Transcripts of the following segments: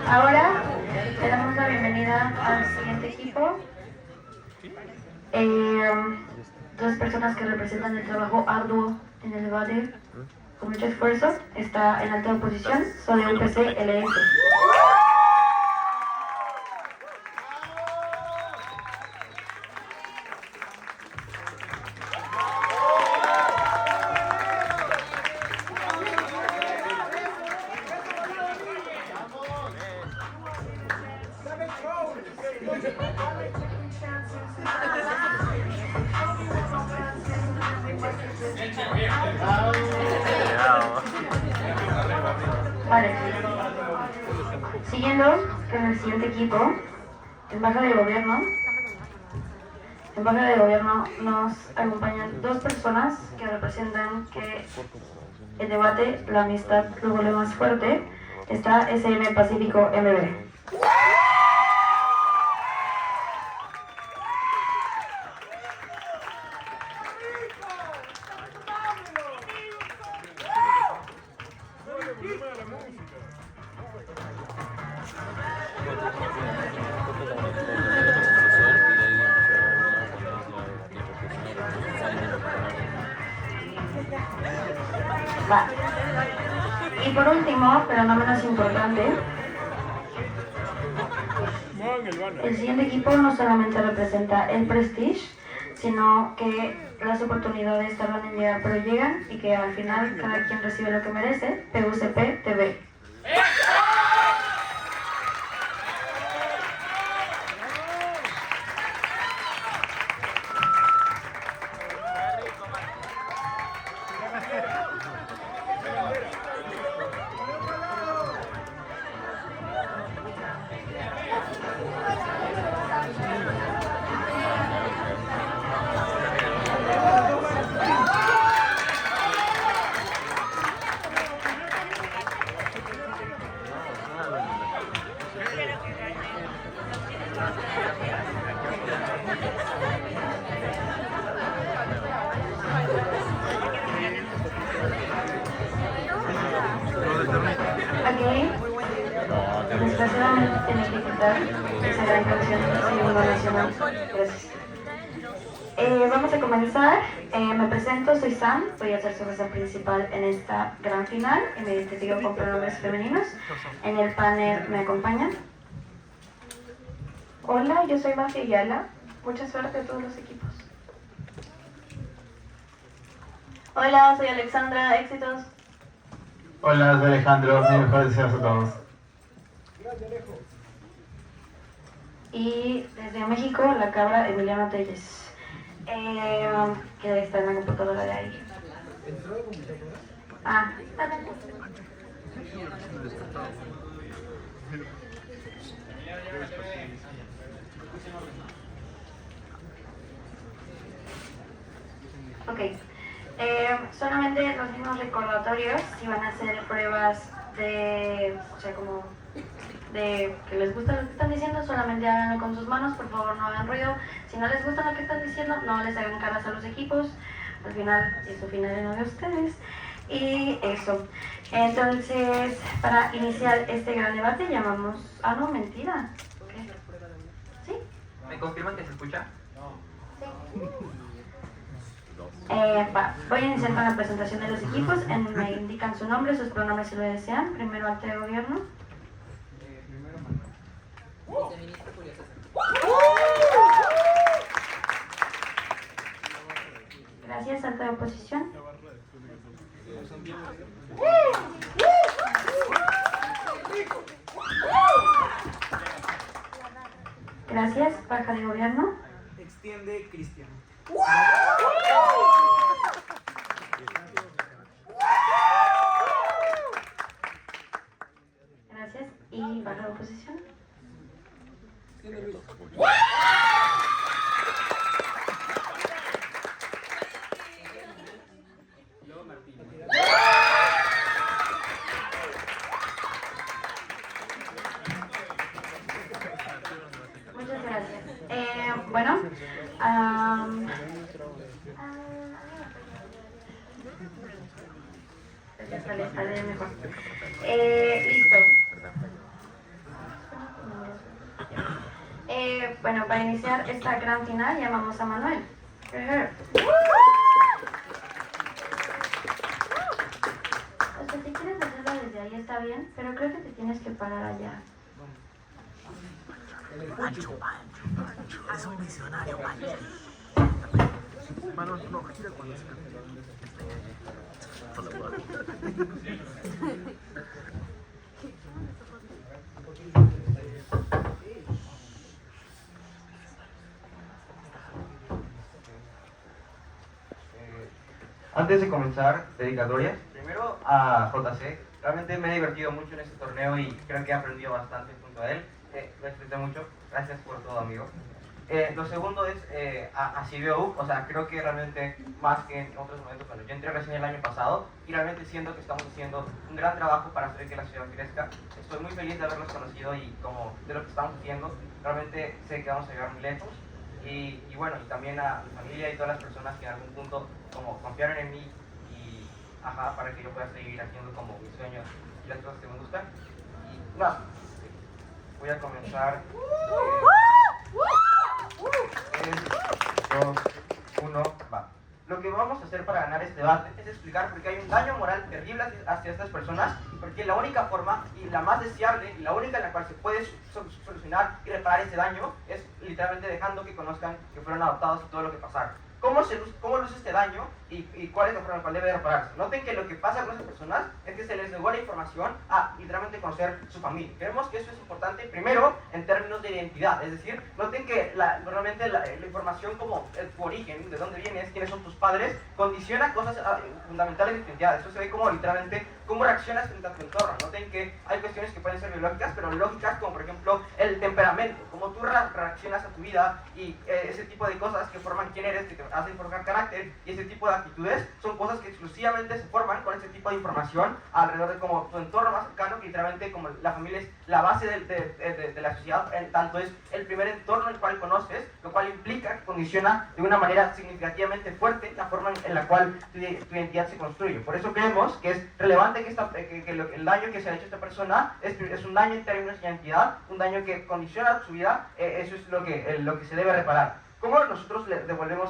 Ahora le damos la bienvenida al siguiente equipo. Dos personas que representan el trabajo arduo en el debate con mucho esfuerzo. Está en alta oposición, son de UPC LS. Vale. Siguiendo con el siguiente equipo, en baja de gobierno. En baja de gobierno nos acompañan dos personas que representan que el debate, la amistad lo vuelve más fuerte. Está SM Pacífico MB. Va. Y por último, pero no menos importante, el siguiente equipo no solamente representa el prestige, sino que las oportunidades tardan en llegar, pero llegan, y que al final cada quien recibe lo que merece. PUCP TV. Aquí, desgraciadamente tiene que quitar esa gran canción del himno nacional. Gracias. Vamos a comenzar. Me presento, soy Sam, voy a ser su jueza principal en esta gran final y me identifico con pronombres femeninos. En el panel me acompañan. Hola, yo soy Mafia Ayala. Mucha suerte a todos los equipos. Hola, soy Alexandra, éxitos. Hola, soy Alejandro, mis mejores deseos a todos. Y desde México, la cabra Emiliano Telles. Que está en la computadora de ahí. Ah, ok. Solamente los mismos recordatorios, si van a hacer pruebas de, o sea, como de que les gusta lo que están diciendo, solamente háganlo con sus manos, por favor no hagan ruido. Si no les gusta lo que están diciendo, no les hagan caras a los equipos, al final es su final y no de ustedes. Y eso. Entonces, para iniciar este gran debate llamamos... Ah, no, mentira. ¿Qué? ¿Sí? ¿Me confirman que se escucha? Sí. Voy a iniciar con la presentación de los equipos. Me indican su nombre, sus pronombres si lo desean. Primero, acta de gobierno. Viceministro Julio César. Gracias, acta de oposición. Gracias, baja de gobierno. Extiende Cristian. Gracias, y baja de oposición. Muchas gracias. Bueno, sale mejor. Listo. Bueno, para iniciar esta gran final llamamos a Manuel. O sea, si quieres hacerlo desde ahí está bien, pero creo que te tienes que parar allá. Pancho, eres un visionario, Pancho. Mano, no, gira cuando se Antes de comenzar, dedicatorias. Primero a JC. Realmente me he divertido mucho en este torneo y creo que he aprendido bastante junto a él. Lo disfruté mucho. Gracias por todo, amigo. Lo segundo es a CBU. O sea, creo que realmente más que en otros momentos, cuando yo entré recién el año pasado y realmente siento que estamos haciendo un gran trabajo para hacer que la ciudad crezca. Estoy muy feliz de haberlos conocido y como de lo que estamos haciendo. Realmente sé que vamos a llegar muy lejos. Y bueno, y también a mi familia y todas las personas que en algún punto como confiaron en mí y para que yo pueda seguir haciendo como mis sueños y las cosas que me gustan. Y nada, voy a comenzar. 3, 2, 1, va. Lo que vamos a hacer para ganar este debate es explicar por qué hay un daño moral terrible hacia estas personas y porque la única forma y la más deseable y la única en la cual se puede solucionar y reparar ese daño es literalmente dejando que conozcan que fueron adoptados y todo lo que pasaron. ¿Cómo luce este daño y cuál es la forma en la cual debe repararse? Noten que lo que pasa con esas personas es que se les negó la información a literalmente conocer su familia. Creemos que eso es importante primero en términos de identidad, es decir, noten que normalmente la información como tu origen, de dónde vienes, quiénes son tus padres, condiciona cosas fundamentales de tu identidad. Eso se ve como literalmente cómo reaccionas frente a tu entorno. Noten que hay cuestiones que pueden ser biológicas, pero lógicas, como por ejemplo el temperamento, cómo tú reaccionas a tu vida y ese tipo de cosas que forman quién eres, que te hacen formar carácter, y ese tipo de actitudes son cosas que exclusivamente se forman con ese tipo de información alrededor de como tu entorno más cercano, que literalmente como la familia es la base de la sociedad, tanto es el primer entorno en el cual conoces, lo cual implica que condiciona de una manera significativamente fuerte la forma en la cual tu identidad se construye. Por eso creemos que es relevante que el daño que se ha hecho a esta persona es un daño en términos de identidad, un daño que condiciona su vida. Eso es lo que se debe reparar. ¿Cómo nosotros le devolvemos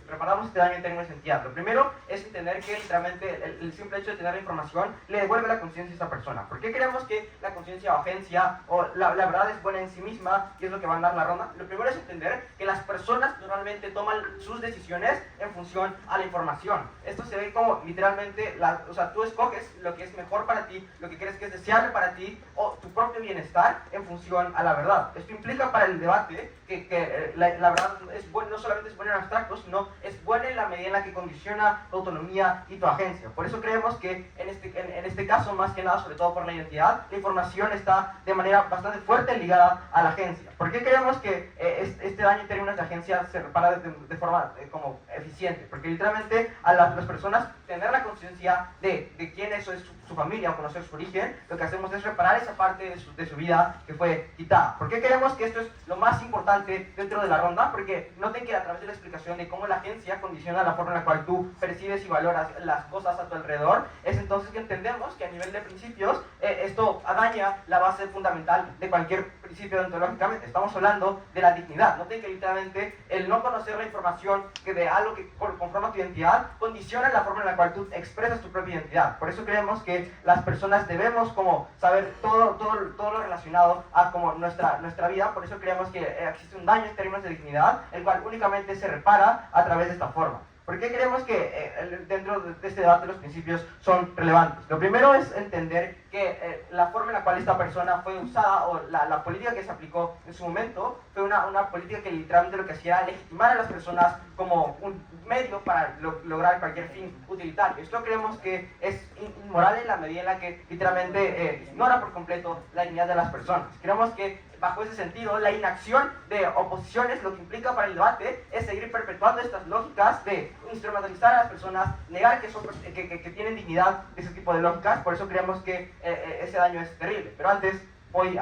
reparamos este daño en términos de identidad? Lo primero es entender que literalmente el simple hecho de tener la información le devuelve la conciencia a esta persona. ¿Por qué creemos que la conciencia o agencia o la verdad es buena en sí misma y es lo que va a dar la ronda? Lo primero es entender que las personas normalmente toman sus decisiones en función a la información. Esto se ve como literalmente, o sea, tú escoges lo que es mejor para ti, lo que crees que es deseable para ti o tu propio bienestar en función a la verdad. Esto implica para el debate que la verdad es buena, no solamente es buena en abstracto, sino es buena en la medida en la que condiciona tu autonomía y tu agencia. Por eso creemos que en este caso, más que nada, sobre todo por la identidad, la información está de manera bastante fuerte ligada a la agencia. ¿Por qué creemos que este daño en términos de agencia se repara de forma como eficiente? Porque literalmente a las personas tener la conciencia de quién es su familia o conocer su origen, lo que hacemos es reparar esa parte de su vida que fue quitada. ¿Por qué creemos que esto es lo más importante dentro de la ronda? Porque noten que a través de la explicación de cómo la agencia condiciona la forma en la cual tú percibes y valoras las cosas a tu alrededor, es entonces que entendemos que a nivel de principios esto daña la base fundamental de cualquier principio deontológicamente. Estamos hablando de la dignidad. Noten que literalmente el no conocer la información de algo que conforma tu identidad condiciona la forma en la cual tú expresas tu propia identidad. Por eso creemos que las personas debemos como saber todo lo relacionado a como nuestra vida. Por eso creemos que existe un daño en términos de dignidad, el cual únicamente se repara a través de esta forma. ¿Por qué creemos que dentro de este debate los principios son relevantes? Lo primero es entender que la forma en la cual esta persona fue usada o la política que se aplicó en su momento fue una política que literalmente lo que hacía era legitimar a las personas como un medio para lograr cualquier fin utilitario. Esto creemos que es inmoral en la medida en la que literalmente ignora por completo la dignidad de las personas. Creemos que bajo ese sentido, la inacción de oposiciones lo que implica para el debate es seguir perpetuando estas lógicas de instrumentalizar a las personas, negar que tienen dignidad, ese tipo de lógicas. Por eso creemos que ese daño es terrible. Pero antes voy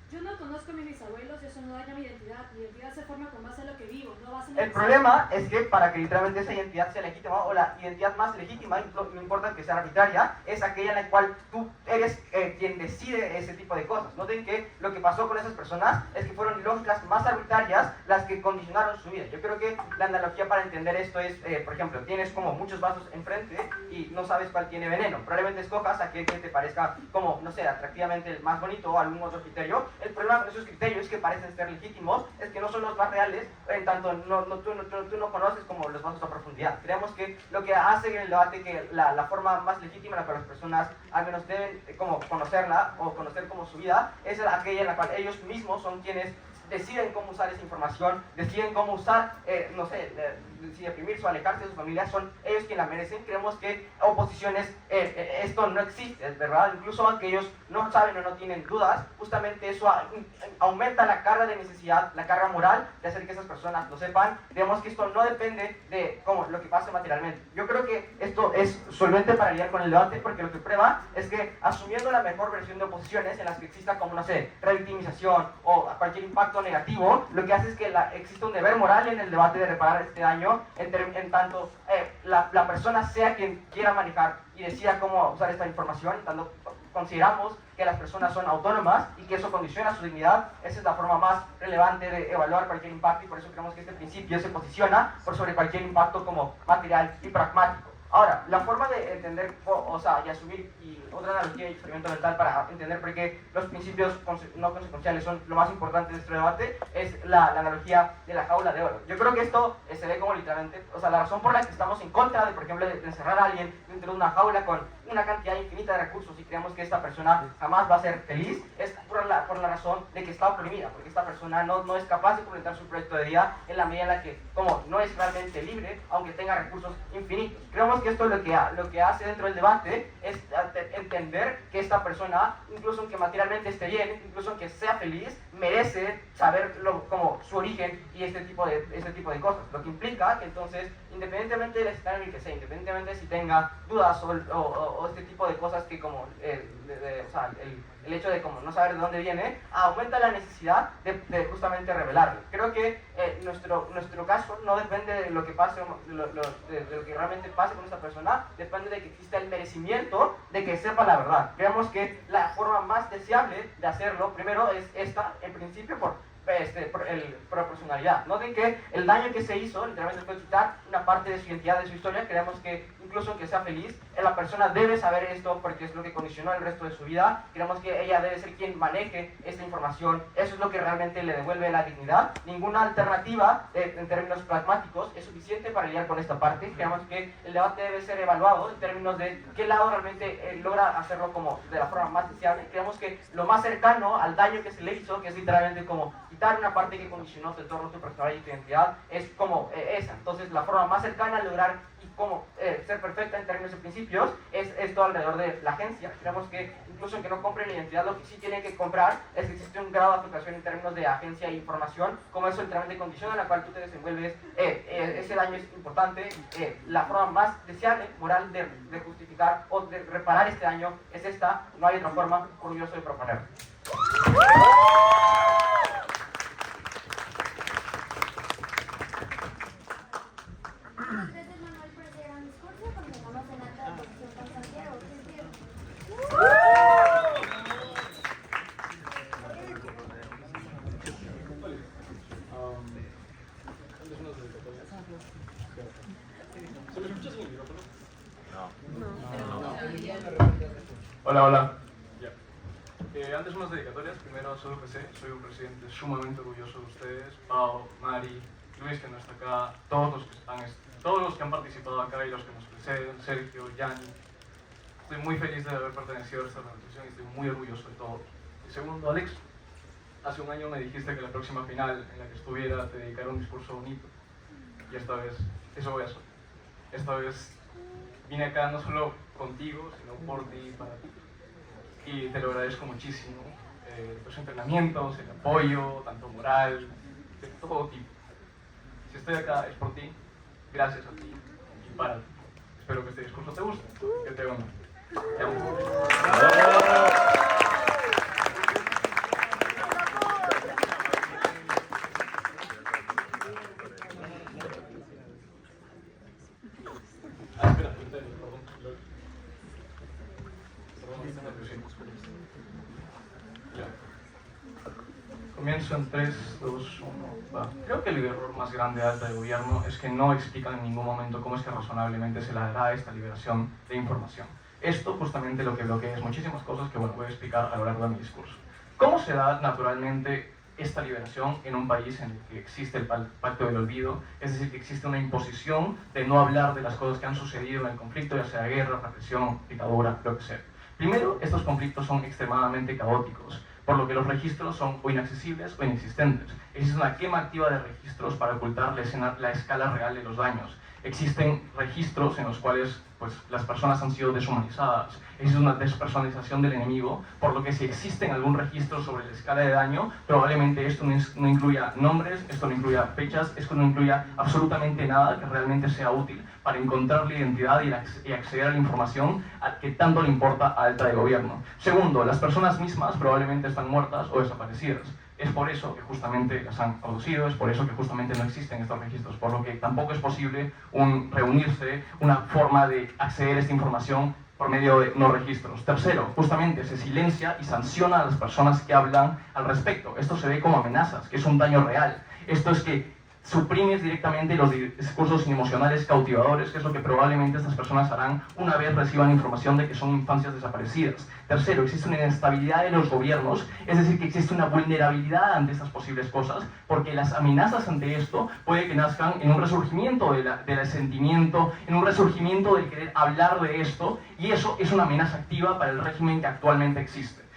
Yo no conozco a mis bisabuelos y eso no daña mi identidad. Mi identidad se forma con base en lo que vivo, no base en lo El que problema es que para que literalmente esa identidad sea legítima, o la identidad más legítima, no importa que sea arbitraria, es aquella en la cual tú eres quien decide ese tipo de cosas. Noten que lo que pasó con esas personas es que fueron lógicas más arbitrarias las que condicionaron su vida. Yo creo que la analogía para entender esto es, por ejemplo, tienes como muchos vasos enfrente y no sabes cuál tiene veneno. Probablemente escojas aquel que te parezca como, no sé, atractivamente el más bonito o algún otro criterio. El problema con esos criterios que parecen ser legítimos es que no son los más reales, en tanto tú no conoces como los vasos a profundidad. Creemos que lo que hace en el debate que la forma más legítima en la cual las personas al menos deben como conocerla o conocer como su vida es aquella en la cual ellos mismos son quienes deciden cómo usar esa información, deciden cómo usar, no sé, si deprimirse o alejarse de su familia, son ellos quienes la merecen. Creemos que oposiciones, esto no existe, ¿verdad? Incluso aunque ellos no saben o no tienen dudas, justamente eso aumenta la carga de necesidad, la carga moral de hacer que esas personas lo sepan. Creemos que esto no depende de cómo, lo que pase materialmente. Yo creo que esto es solvente para lidiar con el debate, porque lo que prueba es que asumiendo la mejor versión de oposiciones en las que exista como, no sé, revictimización o cualquier impacto negativo, lo que hace es que exista un deber moral en el debate de reparar este daño, en tanto la persona sea quien quiera manejar y decida cómo usar esta información, en tanto consideramos que las personas son autónomas y que eso condiciona su dignidad. Esa es la forma más relevante de evaluar cualquier impacto y por eso creemos que este principio se posiciona por sobre cualquier impacto como material y pragmático. Ahora, la forma de entender, o sea, y asumir, y otra analogía y experimento mental para entender por qué los principios no consecuenciales son lo más importante de este debate, es la analogía de la jaula de oro. Yo creo que esto se ve como literalmente, o sea, la razón por la que estamos en contra de, por ejemplo, de encerrar a alguien dentro de una jaula con una cantidad infinita de recursos y creemos que esta persona jamás va a ser feliz, es por la razón de que está oprimida, porque esta persona no es capaz de completar su proyecto de vida en la medida en la que, como no es realmente libre, aunque tenga recursos infinitos. Creemos que esto lo que hace dentro del debate es entender que esta persona, incluso aunque materialmente esté bien, incluso aunque sea feliz, merece saber como su origen y este tipo de cosas. Lo que implica que entonces, independientemente del escenario en el que sea, independientemente si tenga dudas o este tipo de cosas que como o sea, el hecho de como no saber de dónde viene, aumenta la necesidad de justamente revelarlo. Creo que nuestro caso no depende de lo que pase, de lo que realmente pase con esta persona, depende de que exista el merecimiento de que sepa la verdad. Creemos que la forma más deseable de hacerlo, primero, es esta, en principio, por proporcionalidad. Noten que el daño que se hizo, literalmente fue quitar una parte de su identidad, de su historia. Creemos que incluso aunque sea feliz, la persona debe saber esto porque es lo que condicionó el resto de su vida. Creemos que ella debe ser quien maneje esta información. Eso es lo que realmente le devuelve la dignidad. Ninguna alternativa en términos pragmáticos es suficiente para lidiar con esta parte. Creemos que el debate debe ser evaluado en términos de qué lado realmente logra hacerlo como de la forma más deseable. Creemos que lo más cercano al daño que se le hizo, que es literalmente como quitar una parte que condicionó tu entorno, tu personalidad y tu identidad, es como esa. Entonces la forma más cercana a lograr y como ser perfecta en términos de principios es todo alrededor de la agencia. Creemos que incluso aunque no compren la identidad, lo que sí tienen que comprar es que existe un grado de afectación en términos de agencia e información, como eso literalmente condiciona en la cual tú te desenvuelves. Ese daño es importante. La forma más deseable, moral, de justificar o de reparar este daño es esta. No hay otra forma. Orgulloso de proponer. Hola, hola. Ya. Antes unas dedicatorias. Primero, soy José, soy un presidente sumamente orgulloso de ustedes. Pau, Mari, Luis, que no está acá, todos los que han participado acá y los que nos preceden, Sergio, Yanni. Estoy muy feliz de haber pertenecido a esta organización y estoy muy orgulloso de todo. Y segundo, Alex, hace un año me dijiste que la próxima final en la que estuviera te dedicara un discurso bonito. Y esta vez, eso voy a hacer. Esta vez vine acá no solo contigo, sino por ti y para ti. Y te lo agradezco muchísimo. Los entrenamientos, el apoyo, tanto moral, de todo tipo. Si estoy acá es por ti, gracias a ti y para ti. Espero que este discurso te guste, que te honre. Te amo. comienzo en 3, 2, 1, va. Creo que el error más grande de Alta de Gobierno es que no explican en ningún momento cómo es que razonablemente se le dará esta liberación de información. Esto justamente lo que bloquea es muchísimas cosas que bueno, voy a explicar a lo largo de mi discurso. ¿Cómo se da naturalmente esta liberación en un país en el que existe el pacto del olvido? Es decir, que existe una imposición de no hablar de las cosas que han sucedido en el conflicto, ya sea guerra, represión, dictadura, lo que sea. Primero, estos conflictos son extremadamente caóticos, por lo que los registros son o inaccesibles o inexistentes. Existe una quema activa de registros para ocultar la escala real de los daños. Existen registros en los cuales pues, las personas han sido deshumanizadas. Existe una despersonalización del enemigo, por lo que si existe algún registro sobre la escala de daño, probablemente esto no incluya nombres, esto no incluya fechas, esto no incluya absolutamente nada que realmente sea útil para encontrar la identidad y acceder a la información que tanto le importa a Alta de Gobierno. Segundo, las personas mismas probablemente están muertas o desaparecidas. Es por eso que justamente las han producido, es por eso que justamente no existen estos registros, por lo que tampoco es posible reunirse, una forma de acceder a esta información por medio de no registros. Tercero, justamente se silencia y sanciona a las personas que hablan al respecto. Esto se ve como amenazas, que es un daño real. Esto es que suprimes directamente los discursos emocionales cautivadores, que es lo que probablemente estas personas harán una vez reciban información de que son infancias desaparecidas. Tercero, existe una inestabilidad de los gobiernos, es decir, que existe una vulnerabilidad ante estas posibles cosas, porque las amenazas ante esto puede que nazcan en un resurgimiento del sentimiento, en un resurgimiento del querer hablar de esto, y eso es una amenaza activa para el régimen que actualmente existe.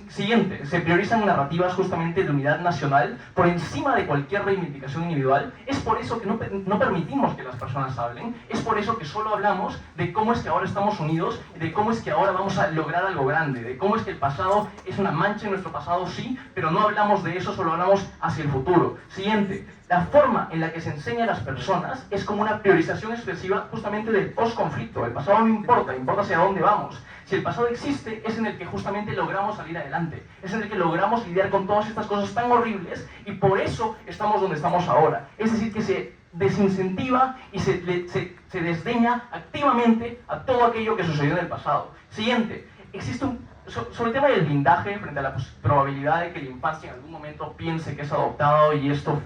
Siguiente, se priorizan narrativas justamente de unidad nacional por encima de cualquier reivindicación individual. Es por eso que no permitimos que las personas hablen, es por eso que solo hablamos de cómo es que ahora estamos unidos, de cómo es que ahora vamos a lograr algo grande, de cómo es que el pasado es una mancha en nuestro pasado, sí, pero no hablamos de eso, solo hablamos hacia el futuro. Siguiente, la forma en la que se enseña a las personas es como una priorización excesiva justamente del post-conflicto. El pasado no importa, importa hacia dónde vamos. Si el pasado existe, es en el que justamente logramos salir adelante, es en el que logramos lidiar con todas estas cosas tan horribles y por eso estamos donde estamos ahora. Es decir, que se desincentiva y se desdeña activamente a todo aquello que sucedió en el pasado. Siguiente, existe sobre el tema del blindaje frente a la probabilidad de que la infancia en algún momento piense que es adoptado y esto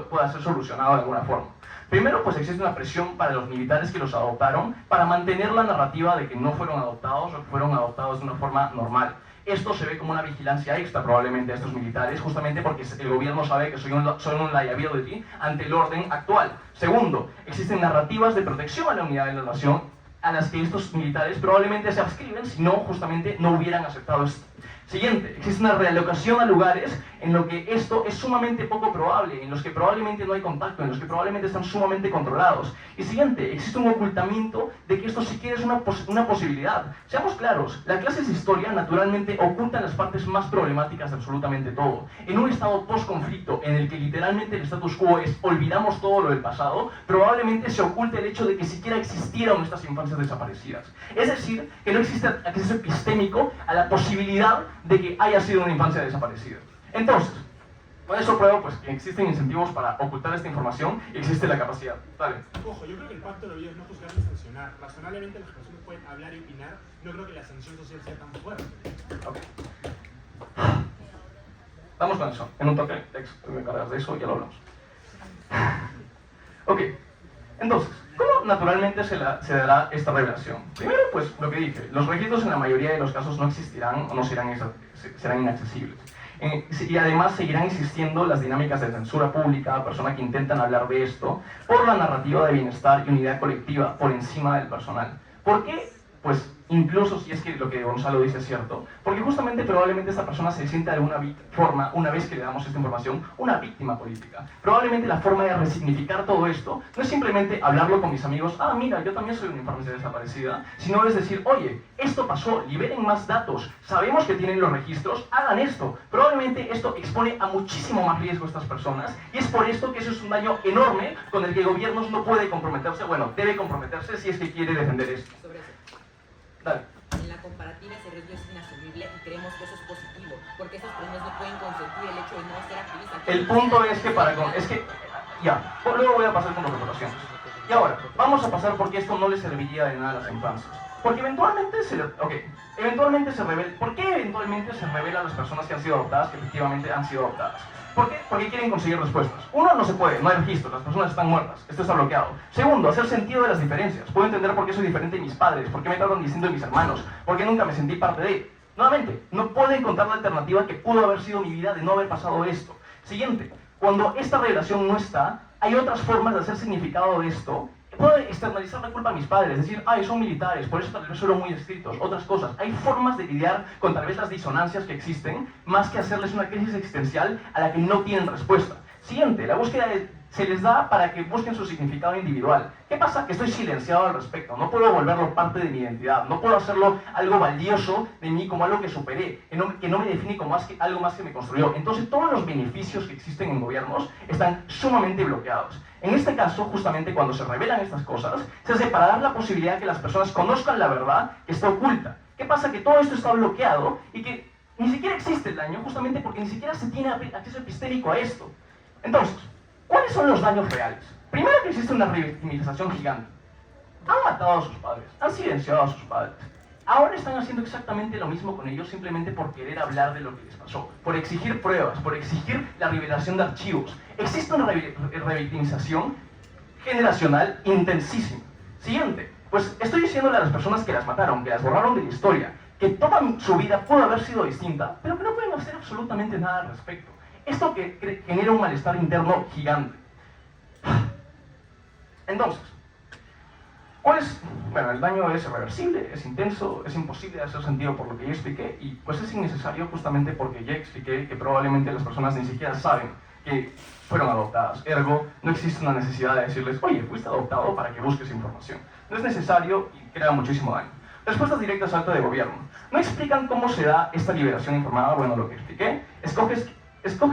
pueda ser solucionado de alguna forma. Primero, pues existe una presión para los militares que los adoptaron para mantener la narrativa de que no fueron adoptados o que fueron adoptados de una forma normal. Esto se ve como una vigilancia extra probablemente a estos militares, justamente porque el gobierno sabe que son un liability ante el orden actual. Segundo, existen narrativas de protección a la unidad de la nación a las que estos militares probablemente se adscriben si no, justamente no hubieran aceptado esto. Siguiente, existe una realocación a lugares en los que esto es sumamente poco probable, en los que probablemente no hay contacto, en los que probablemente están sumamente controlados. Y siguiente, existe un ocultamiento de que esto siquiera es una posibilidad. Seamos claros, las clases de historia naturalmente ocultan las partes más problemáticas de absolutamente todo. En un estado post-conflicto en el que literalmente el status quo es olvidamos todo lo del pasado, probablemente se oculte el hecho de que siquiera existieron estas infancias desaparecidas. Es decir, que no existe acceso epistémico a la posibilidad de que haya sido una infancia desaparecida. Entonces, con eso pruebo pues, que existen incentivos para ocultar esta información y existe la capacidad. Dale. Ojo, yo creo que el pacto de olvido es no juzgar ni sancionar. Razonablemente las personas pueden hablar y opinar. No creo que la sanción social sea tan fuerte. Ok. Vamos con eso. En un toque, tú me encargas de eso y ya lo hablamos. Ok. Entonces, ¿cómo naturalmente se dará esta revelación? Primero, pues lo que dije, los registros en la mayoría de los casos no existirán o no serán inaccesibles. Y además seguirán existiendo las dinámicas de censura pública, personas que intentan hablar de esto, por la narrativa de bienestar y unidad colectiva por encima del personal. ¿Por qué? Pues incluso si es que lo que Gonzalo dice es cierto, porque justamente probablemente esta persona se siente de alguna forma, una vez que le damos esta información, una víctima política. Probablemente la forma de resignificar todo esto no es simplemente hablarlo con mis amigos, ah mira, yo también soy una infancia desaparecida, sino es decir, oye, esto pasó, liberen más datos, sabemos que tienen los registros, hagan esto. Probablemente esto expone a muchísimo más riesgo a estas personas y es por esto que eso es un daño enorme con el que gobiernos no puede comprometerse, bueno, debe comprometerse si es que quiere defender esto. Dale. En la comparativa ese riesgo es inasumible y creemos que eso es positivo, porque esas personas no pueden consentir el hecho de no ser activistas. El punto es que luego voy a pasar con las reparaciones. Y ahora, vamos a pasar porque esto no le serviría de nada a las infancias. Porque eventualmente se revela. ¿Por qué eventualmente se revela a las personas que han sido adoptadas que efectivamente han sido adoptadas? ¿Por qué? Porque quieren conseguir respuestas. Uno, no se puede, no hay registro, las personas están muertas, esto está bloqueado. Segundo, hacer sentido de las diferencias. Puedo entender por qué soy diferente de mis padres, por qué me tratan distinto de mis hermanos, por qué nunca me sentí parte de. Nuevamente, no puedo encontrar la alternativa que pudo haber sido mi vida de no haber pasado esto. Siguiente, cuando esta revelación no está, hay otras formas de hacer significado de esto. Puedo externalizar la culpa a mis padres, decir, ay, son militares, por eso tal vez fueron muy estrictos, otras cosas. Hay formas de lidiar con tal vez las disonancias que existen, más que hacerles una crisis existencial a la que no tienen respuesta. Siguiente, la búsqueda se les da para que busquen su significado individual. ¿Qué pasa? Que estoy silenciado al respecto, no puedo volverlo parte de mi identidad, no puedo hacerlo algo valioso de mí como algo que superé, que no me define como algo más que me construyó. Entonces todos los beneficios que existen en gobiernos están sumamente bloqueados. En este caso, justamente cuando se revelan estas cosas, se hace para dar la posibilidad de que las personas conozcan la verdad que está oculta. ¿Qué pasa? Que todo esto está bloqueado y que ni siquiera existe el daño, justamente porque ni siquiera se tiene acceso epistémico a esto. Entonces, ¿cuáles son los daños reales? Primero, que existe una revictimización gigante. Han matado a sus padres, han silenciado a sus padres. Ahora están haciendo exactamente lo mismo con ellos simplemente por querer hablar de lo que les pasó, por exigir pruebas, por exigir la revelación de archivos. Existe una revictimización generacional intensísima. Siguiente, pues estoy diciéndole a las personas que las mataron, que las borraron de la historia, que toda su vida pudo haber sido distinta, pero que no pueden hacer absolutamente nada al respecto. Esto que genera un malestar interno gigante. Entonces, bueno, el daño es irreversible, es intenso, es imposible de hacer sentido por lo que yo expliqué y pues es innecesario justamente porque ya expliqué que probablemente las personas ni siquiera saben que fueron adoptadas. Ergo, no existe una necesidad de decirles, oye, fuiste adoptado para que busques información. No es necesario y crea muchísimo daño. Respuestas directas al acto de gobierno. No explican cómo se da esta liberación informada. Bueno, lo que expliqué, escoges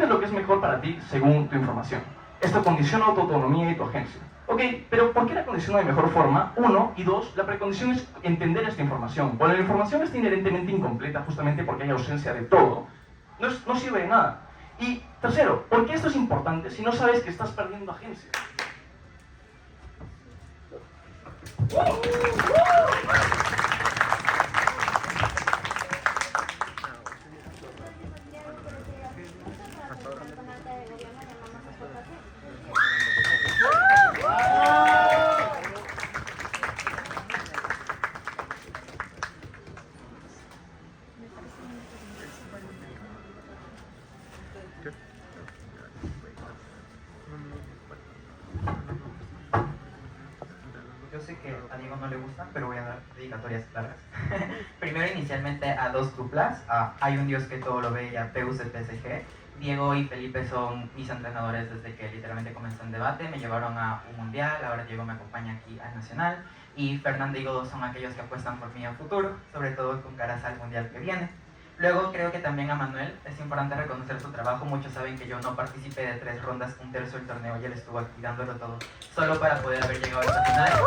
lo que es mejor para ti según tu información. Esto condiciona tu autonomía y tu agencia. Ok, pero ¿por qué la condiciona de mejor forma? Uno, y dos, la precondición es entender esta información. Cuando la información está inherentemente incompleta, justamente porque hay ausencia de todo, no sirve de nada. Y tercero, ¿por qué esto es importante si no sabes que estás perdiendo agencia? Yo sé que a Diego no le gustan, pero voy a dar dedicatorias largas. Primero, inicialmente a dos duplas. Hay un Dios que todo lo ve y a Peus de PSG. Diego y Felipe son mis entrenadores desde que literalmente comenzó el debate. Me llevaron a un mundial, ahora Diego me acompaña aquí al nacional. Y Fernando y Godó son aquellos que apuestan por mí a futuro, sobre todo con caras al mundial que viene. Luego creo que también a Manuel es importante reconocer su trabajo. Muchos saben que yo no participé de 3 rondas, un tercio del torneo, y él estuvo aquí dándolo todo solo para poder haber llegado a esta final. Al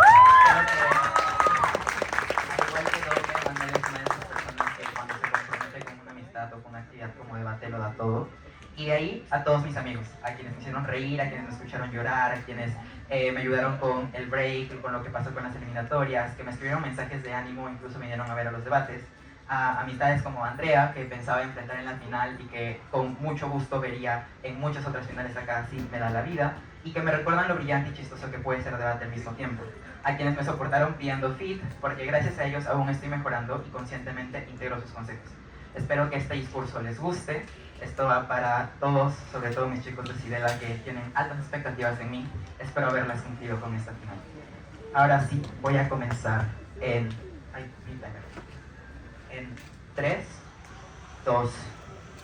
igual que Doble, Manuel es una de esas personas que cuando se compromete con una amistad o con una actividad como debate lo da todo. Y de ahí a todos mis amigos, a quienes me hicieron reír, a quienes me escucharon llorar, a quienes me ayudaron con el break, con lo que pasó con las eliminatorias, que me escribieron mensajes de ánimo, incluso me vinieron a ver a los debates. A amistades como Andrea, que pensaba enfrentar en la final y que con mucho gusto vería en muchas otras finales acá, sí me da la vida, y que me recuerdan lo brillante y chistoso que puede ser debate al mismo tiempo. A quienes me soportaron pidiendo feed, porque gracias a ellos aún estoy mejorando y conscientemente integro sus consejos. Espero que este discurso les guste. Esto va para todos, sobre todo mis chicos de Sidela que tienen altas expectativas en mí. Espero haberlas cumplido con esta final. Ahora sí, voy a comenzar en 3, 2,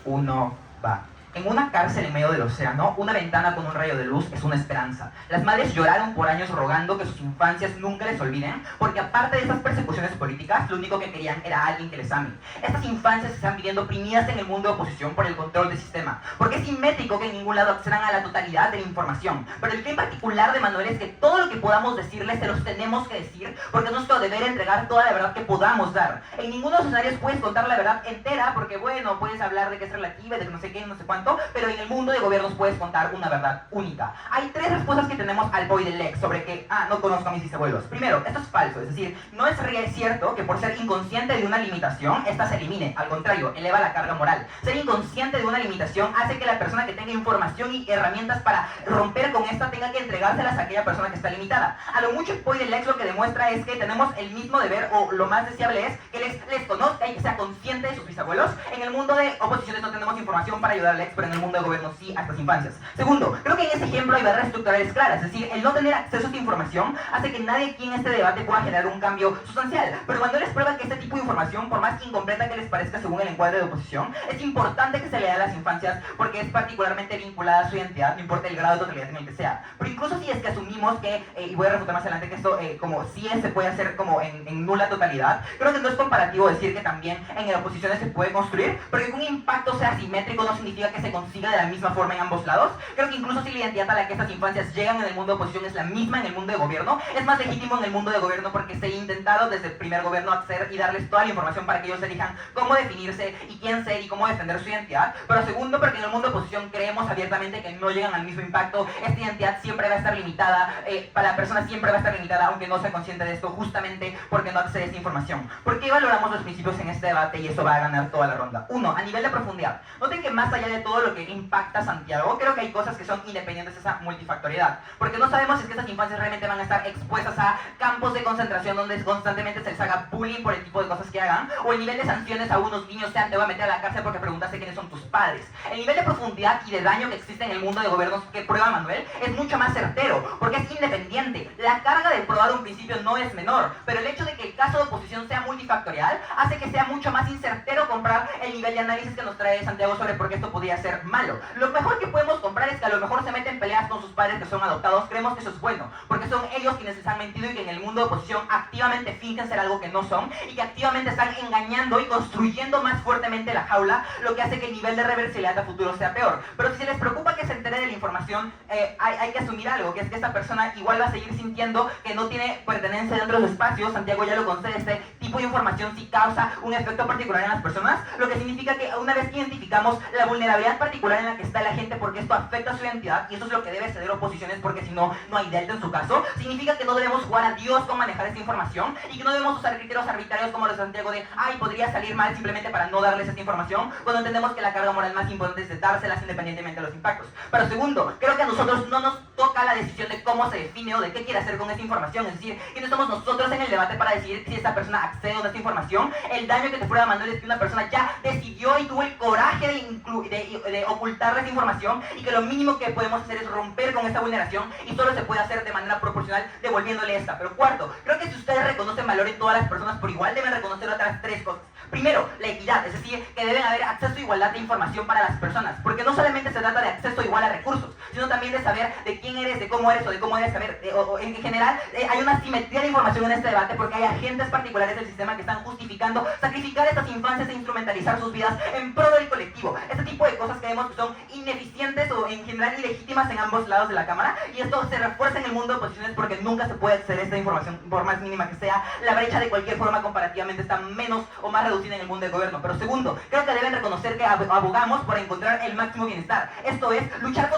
1, va. En una cárcel en medio del océano, una ventana con un rayo de luz es una esperanza. Las madres lloraron por años rogando que sus infancias nunca les olviden, porque aparte de estas persecuciones políticas, lo único que querían era alguien que les ame. Estas infancias se están viviendo oprimidas en el mundo de oposición por el control del sistema, porque es simétrico que en ningún lado accedan a la totalidad de la información. Pero el que en particular de Manuel es que todo lo que podamos decirles se los tenemos que decir, porque es nuestro deber entregar toda la verdad que podamos dar. En ninguno de los escenarios puedes contar la verdad entera, porque bueno, puedes hablar de que es relativa, de que no sé qué, no sé cuánto. tanto, pero en el mundo de gobiernos puedes contar una verdad única. Hay 3 respuestas que tenemos al boy del Lex sobre que, no conozco a mis bisabuelos. Primero, esto es falso, es decir, no es cierto que por ser inconsciente de una limitación, esta se elimine. Al contrario, eleva la carga moral. Ser inconsciente de una limitación hace que la persona que tenga información y herramientas para romper con esta tenga que entregárselas a aquella persona que está limitada. A lo mucho el boy del Lex lo que demuestra es que tenemos el mismo deber, o lo más deseable es que les conozca y que sea consciente de sus bisabuelos. En el mundo de oposiciones no tenemos información para ayudar al Lex, pero en el mundo de gobierno sí a estas infancias. Segundo, creo que en ese ejemplo hay barreras estructurales claras, es decir, el no tener acceso a esta información hace que nadie aquí en este debate pueda generar un cambio sustancial. Pero cuando les prueba que este tipo de información, por más incompleta que les parezca según el encuadre de oposición, es importante que se le dé a las infancias porque es particularmente vinculada a su identidad, no importa el grado de totalidad en el que sea. Pero incluso si es que asumimos que, y voy a refutar más adelante que esto como sí se puede hacer como en nula totalidad, creo que no es comparativo decir que también en oposiciones se puede construir, porque que un impacto sea asimétrico no significa que se consiga de la misma forma en ambos lados. Creo que incluso si la identidad a la que estas infancias llegan en el mundo de oposición es la misma en el mundo de gobierno, es más legítimo en el mundo de gobierno porque se ha intentado desde el primer gobierno acceder y darles toda la información para que ellos elijan cómo definirse y quién ser y cómo defender su identidad. Pero segundo, porque en el mundo de oposición creemos abiertamente que no llegan al mismo impacto. Esta identidad siempre va a estar limitada, para la persona siempre va a estar limitada, aunque no sea consciente de esto, justamente porque no accede a esta información. ¿Por qué valoramos los principios en este debate y eso va a ganar toda la ronda? 1. A nivel de profundidad. Noten que más allá de todo lo que impacta a Santiago, creo que hay cosas que son independientes de esa multifactoriedad, porque no sabemos si es que estas infancias realmente van a estar expuestas a campos de concentración donde constantemente se les haga bullying por el tipo de cosas que hagan, o el nivel de sanciones a unos niños sean te voy a meter a la cárcel porque preguntaste quiénes son tus padres. El nivel de profundidad y de daño que existe en el mundo de gobiernos que prueba Manuel es mucho más certero, porque es independiente. La carga de probar un principio no es menor, pero el hecho de que el caso de oposición sea multifactorial hace que sea mucho más incertero comprar el nivel de análisis que nos trae Santiago sobre por qué esto podría ser malo. Lo mejor que podemos comprar es que a lo mejor se meten peleas con sus padres que son adoptados. Creemos que eso es bueno, porque son ellos quienes les han mentido y que en el mundo de oposición activamente fingen ser algo que no son y que activamente están engañando y construyendo más fuertemente la jaula, lo que hace que el nivel de reversibilidad a futuro sea peor. Pero si se les preocupa que se entere de la información, hay que asumir algo, que es que esta persona igual va a seguir sintiendo que no tiene pertenencia dentro de los espacios. Santiago ya lo concede, este tipo de información sí causa un efecto particular en las personas, lo que significa que una vez que identificamos la vulnerabilidad particular en la que está la gente porque esto afecta a su identidad, y eso es lo que debe ceder oposiciones porque si no, no hay delta en su caso, significa que no debemos jugar a Dios con manejar esta información y que no debemos usar criterios arbitrarios como los de Santiago de podría salir mal simplemente para no darles esta información, cuando entendemos que la carga moral más importante es de dárselas independientemente de los impactos. Pero segundo, creo que a nosotros no nos toca la decisión de cómo se define o de qué quiere hacer con esta información, es decir, que no somos nosotros en el debate para decidir si esta persona accede a esta información. El daño que te prueba Manuel es que una persona ya decidió y tuvo el coraje de ocultar esta información y que lo mínimo que podemos hacer es romper con esta vulneración y solo se puede hacer de manera proporcional devolviéndole esta. Pero cuarto, creo que si ustedes reconocen valor en todas las personas por igual, deben reconocer otras 3 cosas. Primero, la equidad, es decir, que deben haber acceso a igualdad de información para las personas, porque no solamente se trata de acceso igual a recursos, sino también de saber de quién eres, de cómo eres o de cómo debes saber, o en general hay una simetría de información en este debate porque hay agentes particulares del sistema que están justificando sacrificar a estas infancias e instrumentalizar sus vidas en pro del colectivo. Este tipo de cosas creemos que son ineficientes o en general ilegítimas en ambos lados de la cámara, y esto se refuerza en el mundo de oposiciones porque nunca se puede acceder a esta información por más mínima que sea. La brecha de cualquier forma comparativamente está menos o más reducida en el mundo del gobierno. Pero segundo, creo que deben reconocer que abogamos por encontrar el máximo bienestar. Esto es luchar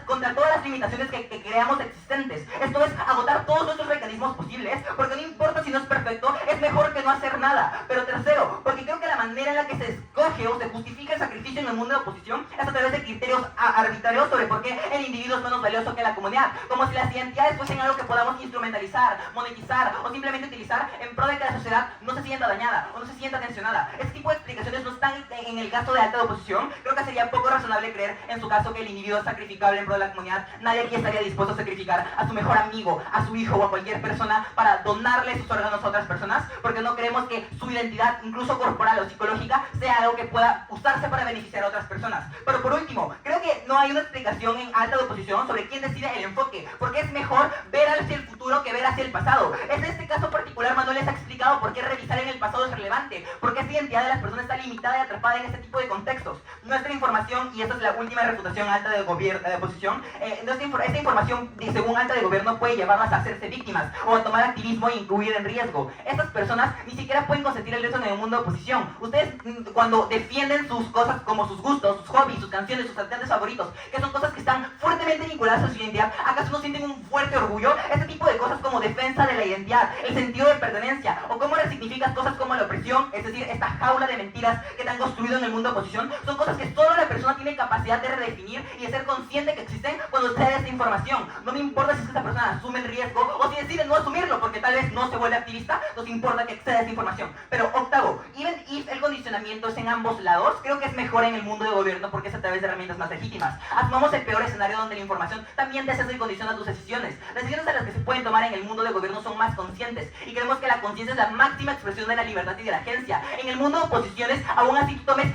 contra todas las limitaciones que creamos existentes. Esto es agotar todos nuestros mecanismos posibles, porque no importa si no es perfecto, es mejor que no hacer nada. Pero tercero, porque creo que la manera en la que se escoge o se justifica el sacrificio en el mundo de oposición es a través de criterios arbitrarios sobre por qué el individuo es menos valioso que la comunidad, como si las identidades fuesen algo que podamos instrumentalizar, monetizar o simplemente utilizar en pro de que la sociedad no se sienta dañada o no se sienta tensionada. Este tipo de explicaciones no están en el caso de alta de oposición. Creo que sería poco razonable creer en su caso que el individuo es sacrificable en pro de la comunidad. Nadie aquí estaría dispuesto a sacrificar a su mejor amigo, a su hijo o a cualquier persona para donarle sus órganos a otras personas, porque no creemos que su identidad, incluso corporal o psicológica, sea algo que pueda usarse para beneficiar a otras personas. Pero por último, creo que no hay una explicación en alta de oposición sobre quién decide el enfoque, porque es mejor ver hacia el futuro que ver hacia el pasado. En este caso particular, Manuel está explicando explicado por qué revisar en el pasado es relevante, porque esta identidad de las personas está limitada y atrapada en este tipo de contextos. Nuestra información, y esta es la última refutación alta de oposición, esta información, según alta de gobierno, puede llevarlas a hacerse víctimas o a tomar activismo e incluir en riesgo. Estas personas ni siquiera pueden consentir el riesgo en el mundo de oposición. Ustedes, cuando defienden sus cosas como sus gustos, sus hobbies, sus canciones, sus cantantes favoritos, que son cosas que están fuertemente vinculadas a su identidad, ¿acaso no sienten un fuerte orgullo? Este tipo de cosas como defensa de la identidad, el sentido de pertenencia, o cómo resignificas cosas como la opresión, es decir, esta jaula de mentiras que te han construido en el mundo de oposición, son cosas que solo la persona tiene capacidad de redefinir y de ser consciente que existen cuando cede esta información. No me importa si es que esta persona asume el riesgo o si decide no asumirlo, porque tal vez no se vuelve activista, nos importa que exceda esta información. Pero octavo, even if el condicionamiento es en ambos lados, creo que es mejor en el mundo de gobierno porque es a través de herramientas más legítimas. Asumamos el peor escenario donde la información también te hace y condiciona tus decisiones. Las decisiones a las que se pueden tomar en el mundo de gobierno son más conscientes y creemos que la conciencia es la máxima expresión de la libertad y de la agencia. En el mundo de oposiciones, aún así tú tomes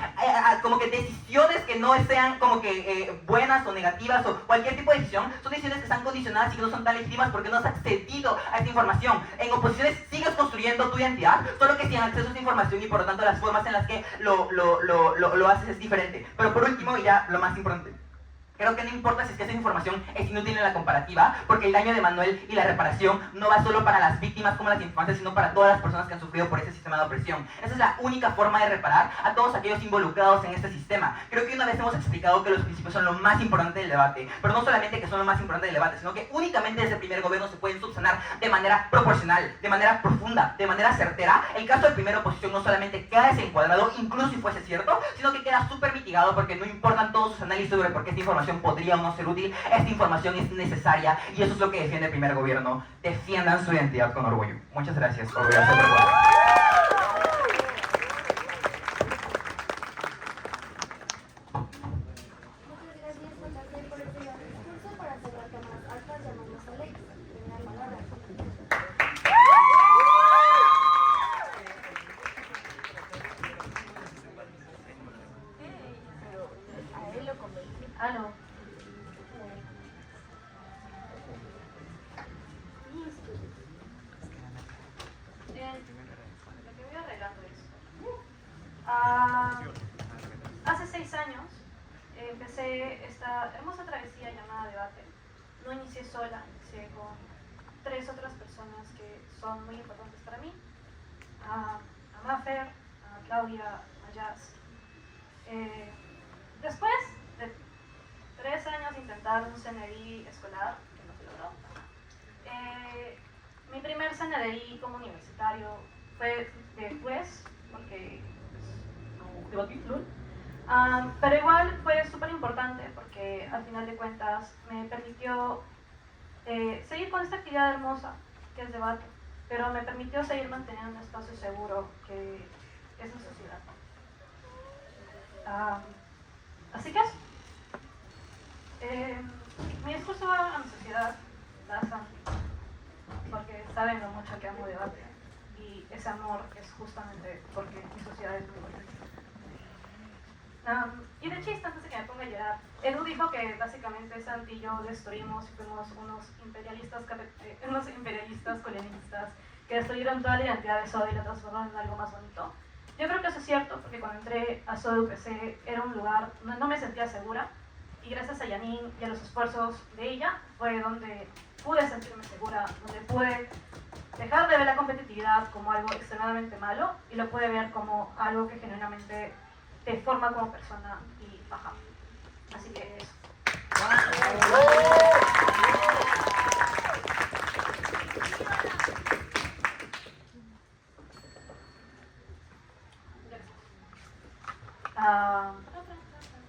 como que decisiones que no sean como que buenas o negativas o cualquier tipo de decisión, son decisiones que están condicionadas y que no son tan legítimas porque no has accedido a esta información. En oposiciones sigues construyendo tu identidad, solo que sin acceso a esta información y por lo tanto las formas en las que lo haces es diferente. Pero por último, y ya lo más importante, creo que no importa si es que esa información es inútil en la comparativa, porque el daño de Manuel y la reparación no va solo para las víctimas como las infancias, sino para todas las personas que han sufrido por ese sistema de opresión. Esa es la única forma de reparar a todos aquellos involucrados en este sistema. Creo que una vez hemos explicado que los principios son lo más importante del debate, pero no solamente que son lo más importante del debate, sino que únicamente desde el primer gobierno se pueden subsanar de manera proporcional, de manera profunda, de manera certera. El caso de primera oposición no solamente queda desencuadrado, incluso si fuese cierto, sino que queda súper mitigado porque no importan todos sus análisis sobre por qué esta información podría o no ser útil. Esta información es necesaria y eso es lo que defiende el primer gobierno. Defiendan su identidad con orgullo. Muchas gracias. Orgulloso de verdad. Muchas gracias, Contacte, por este gran discurso. Para cerrar cámaras altas, llamamos a Alex. Primera palabra. A él lo convencí. Ah, no. Lo que voy arreglando es. Hace 6 años empecé esta hermosa travesía llamada debate. No inicié sola, inicié con 3 otras personas que son muy importantes para mí. A Mafer, a Claudia, a Jazz. Después de 3 años de intentar un CNDI escolar, que no se logró, mi primer CNDI como universitario fue después, porque no debatí fluid, pero igual fue súper importante porque al final de cuentas me permitió seguir con esta actividad hermosa que es debate, pero me permitió seguir manteniendo un espacio seguro que es la sociedad. Así que eso. Mi discurso va a mi sociedad, pasa, porque saben lo mucho que amo debate y ese amor es justamente porque mi sociedad es muy bonita. Y de chiste, antes de que me ponga a llorar, Edu dijo que básicamente Santi y yo destruimos y fuimos unos imperialistas colonialistas que destruyeron toda la identidad de Soda y la transformaron en algo más bonito. Yo creo que eso es cierto, porque cuando entré a Soda UPC era un lugar donde no me sentía segura, y gracias a Janine y a los esfuerzos de ella fue donde pude sentirme segura, donde pude dejar de ver la competitividad como algo extremadamente malo y lo pude ver como algo que genuinamente te forma como persona y baja. Así que eso.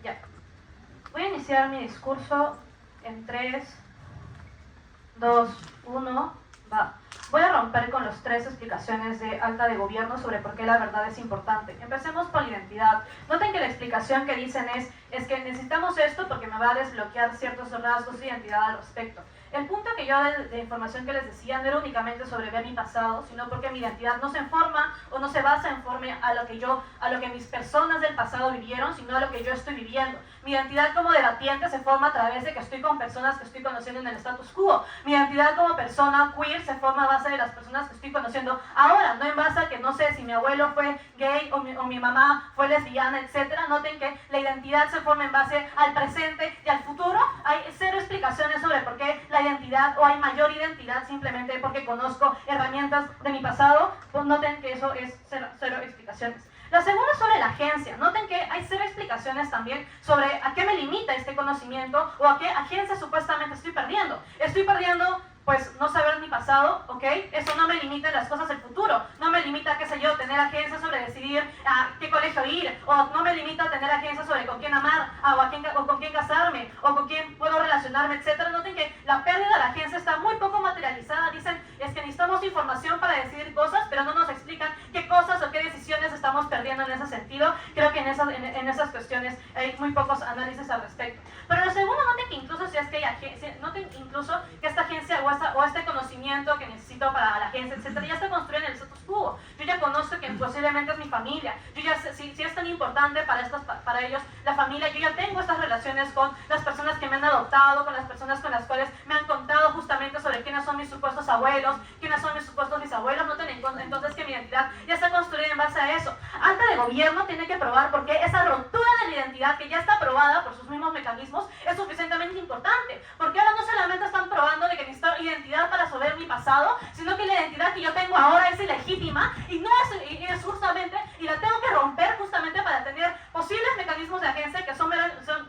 Ya. Voy a iniciar mi discurso en 3, 2, 1, va. Voy a romper con las 3 explicaciones de alta de gobierno sobre por qué la verdad es importante. Empecemos por la identidad. Noten que la explicación que dicen es que necesitamos esto porque me va a desbloquear ciertos rasgos de identidad al respecto. El punto que yo de información que les decía no era únicamente sobre ver mi pasado, sino porque mi identidad no se informa o no se basa en forma a lo que mis personas del pasado vivieron, sino a lo que yo estoy viviendo. Mi identidad como debatiente se forma a través de que estoy con personas que estoy conociendo en el status quo. Mi identidad como persona queer se forma a base de las las personas que estoy conociendo ahora, no en base a que no sé si mi abuelo fue gay o mi mamá fue lesbiana, etcétera. Noten que la identidad se forma en base al presente y al futuro. Hay cero explicaciones sobre por qué la identidad, o hay mayor identidad simplemente porque conozco herramientas de mi pasado. Pues noten que eso es cero explicaciones. La segunda es sobre la agencia. Noten que hay cero explicaciones también sobre a qué me limita este conocimiento o a qué agencia supuestamente estoy perdiendo. Estoy perdiendo, pues, no saber mi pasado, ¿ok? Eso no me limita en las cosas del futuro. No me limita, qué sé yo, tener agencia sobre decidir a qué colegio ir. O no me limita tener agencia sobre con quién amar, o con quién casarme, o con quién puedo relacionarme, etc. Noten que la pérdida de la agencia está muy poco materializada. Dicen, es que necesitamos información para decidir cosas, pero no nos explican qué cosas o qué decisiones estamos perdiendo en ese sentido. Creo que en esas cuestiones hay muy pocos análisis al respecto. Pero lo segundo, noten que incluso si es que hay agencia, noten incluso que esta agencia o este conocimiento que necesito para la agencia, etcétera, ya está construido en el status quo. Yo ya conozco que posiblemente es mi familia. Yo ya sé, si es tan importante para ellos la familia, yo ya tengo estas relaciones con las personas que me han adoptado, con las personas con las cuales me han contado justamente sobre quiénes son mis supuestos abuelos, quiénes son mis supuestos bisabuelos. Noten entonces que mi identidad ya está construida en base a eso. Alta de gobierno tiene que probar por qué esa ruptura de la identidad, que ya está probada por sus mismos mecanismos, es suficientemente importante. Porque ahora no solamente están probando de que necesito identidad para saber mi pasado, sino que la identidad que yo tengo ahora es ilegítima y no es justamente, y la tengo que romper justamente para tener posibles mecanismos de agencia que son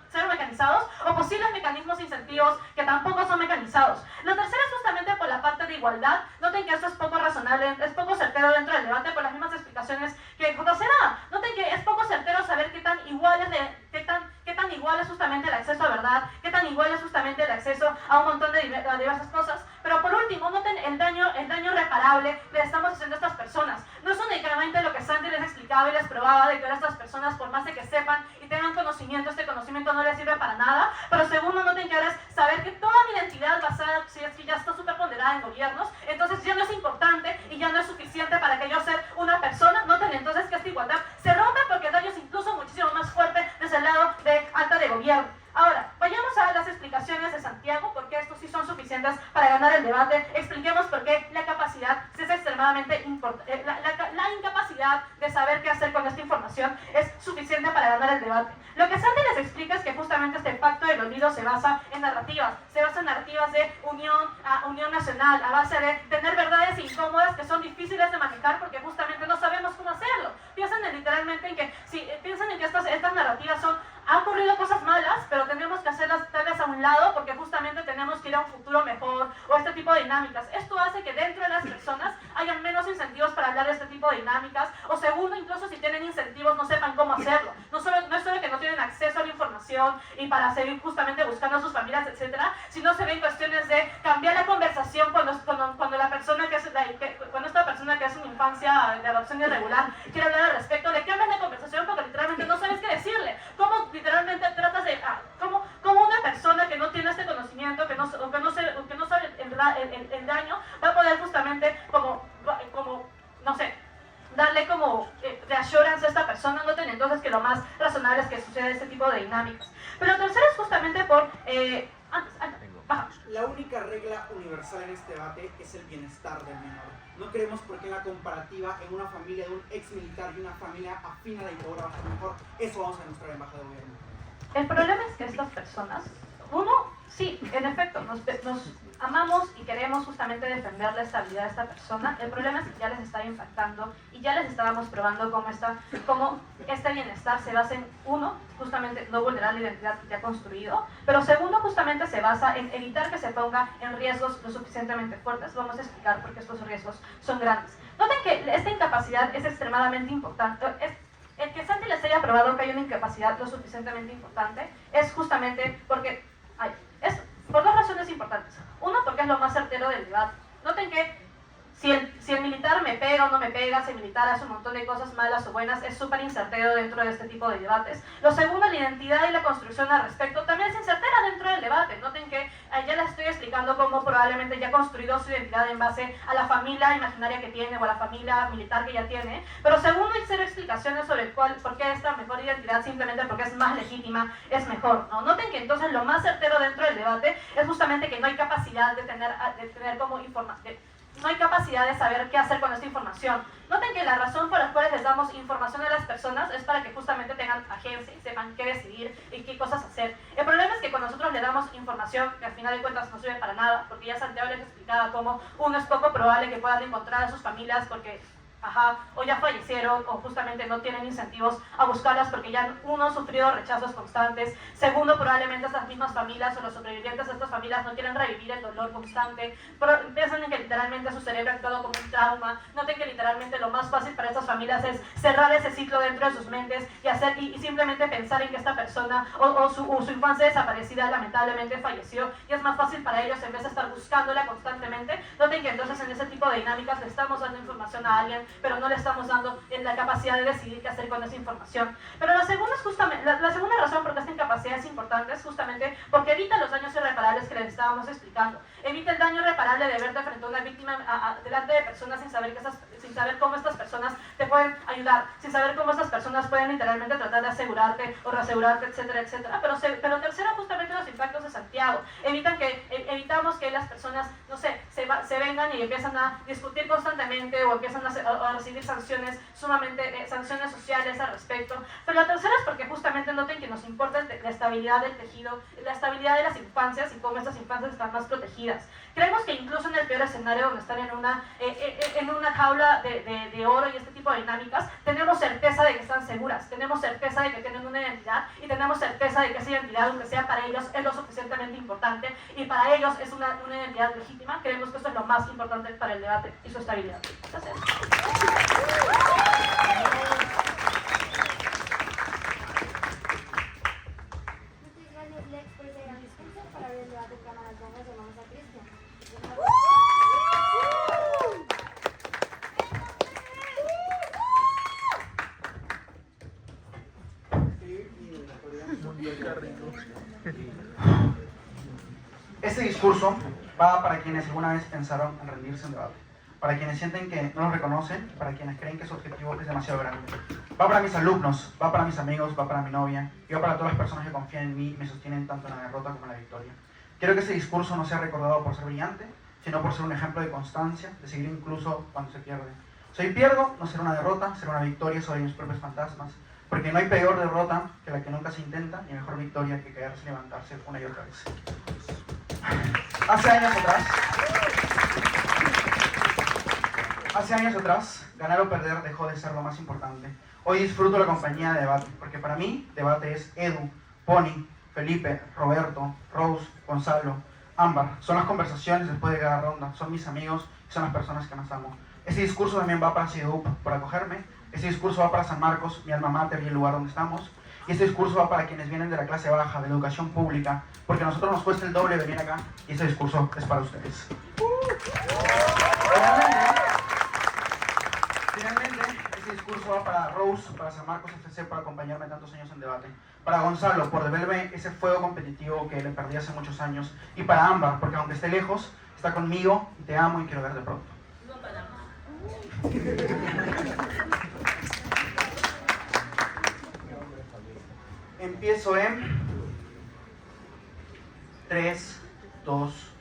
cero mecanizados, o posibles mecanismos incentivos que tampoco son mecanizados. Lo tercero es justamente por la parte de igualdad. Noten que esto es poco razonable, es poco certero dentro del debate por las mismas explicaciones que José da. Noten que es poco certero saber qué tan igual es justamente el acceso a verdad, qué tan igual es justamente el acceso a un montón de diversas cosas. Pero por último, noten el daño reparable que le estamos haciendo a estas personas. No es únicamente lo que Sandy les explicaba y les probaba, de que ahora estas personas, por más de que sepan y tengan conocimiento, este conocimiento no les sirve para nada. Pero segundo, noten que ahora es saber que toda mi identidad basada, si es que ya está súper ponderada en gobiernos, entonces ya no es importante y ya no es suficiente para que yo sea una persona. Noten entonces que esta igualdad se rompe porque el daño es incluso muchísimo más fuerte desde el lado de alta de gobierno. Ahora, vayamos a las explicaciones de Santiago, porque estos sí son suficientes para ganar el debate. Expliquemos por qué la capacidad es extremadamente importante. La incapacidad de saber qué hacer con esta información es suficiente para ganar el debate. Lo que Santi les explica es que justamente este pacto del olvido se basa en narrativas. Se basa en narrativas de unión nacional, a base de tener verdades incómodas que son difíciles de manejar porque justamente no sabemos cómo hacerlo. Piensen literalmente en que, piensen en que estas narrativas han ocurrido cosas malas, pero tenemos que hacerlas tal vez a un lado porque justamente tenemos que ir a un futuro mejor, o este tipo de dinámicas. Esto hace que dentro de las personas hayan menos incentivos para hablar de este tipo de dinámicas, o segundo, incluso si tienen incentivos no sepan cómo hacerlo. No es solo que no tienen acceso a la información y para seguir justamente buscando a sus familias, etcétera, sino se ven cuestiones de cambiar la conversación cuando la persona cuando esta persona que es una infancia de adopción irregular quiere hablar al respecto, le cambian la conversación porque literalmente no sabes qué decirle. ¿Cómo literalmente tratas de cómo una persona que no tiene este conocimiento, que no sabe el daño, va a poder justamente como no sé, darle como reassurance a esta persona? Noten entonces que lo más razonable es que suceda este tipo de dinámicas. Pero lo tercero es justamente por la única regla universal en este debate es el bienestar del menor. No queremos porque la comparativa en una familia de un ex militar y una familia afín a la dictadura va a estar mejor. Eso vamos a demostrar en baja de gobierno. El problema es que estas personas, sí, en efecto, nos amamos y queremos justamente defender la estabilidad de esta persona. El problema es que ya les está impactando y ya les estábamos probando cómo este bienestar se basa en, uno, justamente no vulnerar la identidad que ya ha construido, pero segundo, justamente se basa en evitar que se ponga en riesgos lo suficientemente fuertes. Vamos a explicar por qué estos riesgos son grandes. Noten que esta incapacidad es extremadamente importante. El que Santi les haya probado que hay una incapacidad lo suficientemente importante es justamente porque es por dos razones importantes. Uno, porque es lo más certero del debate. Noten que si el militar me pega o no me pega, si el militar hace un montón de cosas malas o buenas, es súper incertero dentro de este tipo de debates. Lo segundo, la identidad y la construcción al respecto también es incertera dentro del debate. Noten que ya les estoy explicando cómo probablemente ya ha construido su identidad en base a la familia imaginaria que tiene o a la familia militar que ya tiene. Pero segundo, hay cero explicaciones sobre por qué esta mejor identidad, simplemente porque es más legítima, es mejor, ¿no? Noten que entonces lo más certero dentro del debate es justamente que no hay capacidad de tener como información, no hay capacidad de saber qué hacer con esta información. Noten que la razón por la cual les damos información a las personas es para que justamente tengan agencia y sepan qué decidir y qué cosas hacer. El problema es que cuando nosotros le damos información que al final de cuentas no sirve para nada, porque ya Santiago les explicaba cómo uno es poco probable que puedan encontrar a sus familias porque o ya fallecieron o justamente no tienen incentivos a buscarlas porque ya uno ha sufrido rechazos constantes. Segundo, probablemente estas mismas familias o los sobrevivientes de estas familias no quieren revivir el dolor constante, pero piensan en que literalmente su cerebro ha actuado como un trauma. Noten que literalmente lo más fácil para estas familias es cerrar ese ciclo dentro de sus mentes y simplemente pensar en que esta persona o su infancia desaparecida lamentablemente falleció, y es más fácil para ellos en vez de estar buscándola constantemente. Noten que entonces en ese tipo de dinámicas le estamos dando información a alguien, pero no le estamos dando la capacidad de decidir qué hacer con esa información. Pero la segunda razón por qué esta incapacidad es importante es justamente porque evita los daños irreparables que les estábamos explicando. Evita el daño irreparable de verte frente a una víctima delante de personas sin saber cómo estas personas te pueden ayudar, sin saber cómo estas personas pueden literalmente tratar de asegurarte o reasegurarte, etcétera, etcétera. Pero tercero, justamente los impactos de Santiago. Evitamos que las personas, no sé, se vengan y empiezan a discutir constantemente o empiezan a recibir sanciones sanciones sociales al respecto. Pero la tercera es porque justamente noten que nos importa la estabilidad del tejido, la estabilidad de las infancias y cómo estas infancias están más protegidas. Creemos que incluso en el peor escenario, donde están en una jaula de oro y este tipo de dinámicas, tenemos certeza de que están seguras, tenemos certeza de que tienen una identidad y tenemos certeza de que esa identidad, aunque sea para ellos, es lo suficientemente importante y para ellos es una identidad legítima. Creemos que esto es lo más importante para el debate y su estabilidad. Gracias. Muchas gracias, Lex, por ese gran discurso. Para ver el debate de cámaras bajas, llamamos a Cristian. Este discurso va para quienes alguna vez pensaron en rendirse en debate, para quienes sienten que no los reconocen, para quienes creen que su objetivo es demasiado grande. Va para mis alumnos, va para mis amigos, va para mi novia y va para todas las personas que confían en mí y me sostienen tanto en la derrota como en la victoria. Quiero que este discurso no sea recordado por ser brillante, sino por ser un ejemplo de constancia, de seguir incluso cuando se pierde. Si pierdo, no será una derrota, será una victoria sobre mis propios fantasmas, porque no hay peor derrota que la que nunca se intenta, ni mejor victoria que caerse y levantarse una y otra vez. Hace años atrás, ganar o perder dejó de ser lo más importante. Hoy disfruto la compañía de debate, porque para mí, debate es Edu, Pony, Felipe, Roberto, Rose, Gonzalo, Ámbar. Son las conversaciones después de cada ronda, son mis amigos y son las personas que más amo. Este discurso también va para CIDUP, por acogerme. Este discurso va para San Marcos, mi alma mater y el lugar donde estamos. Y este discurso va para quienes vienen de la clase baja, de la educación pública, porque a nosotros nos cuesta el doble venir acá, y este discurso es para ustedes. Finalmente, este discurso va para Rose, para San Marcos FC, por acompañarme tantos años en debate. Para Gonzalo, por deberme ese fuego competitivo que le perdí hace muchos años. Y para Ámbar, porque aunque esté lejos, está conmigo y te amo y quiero verte pronto. Empiezo en 3, 2,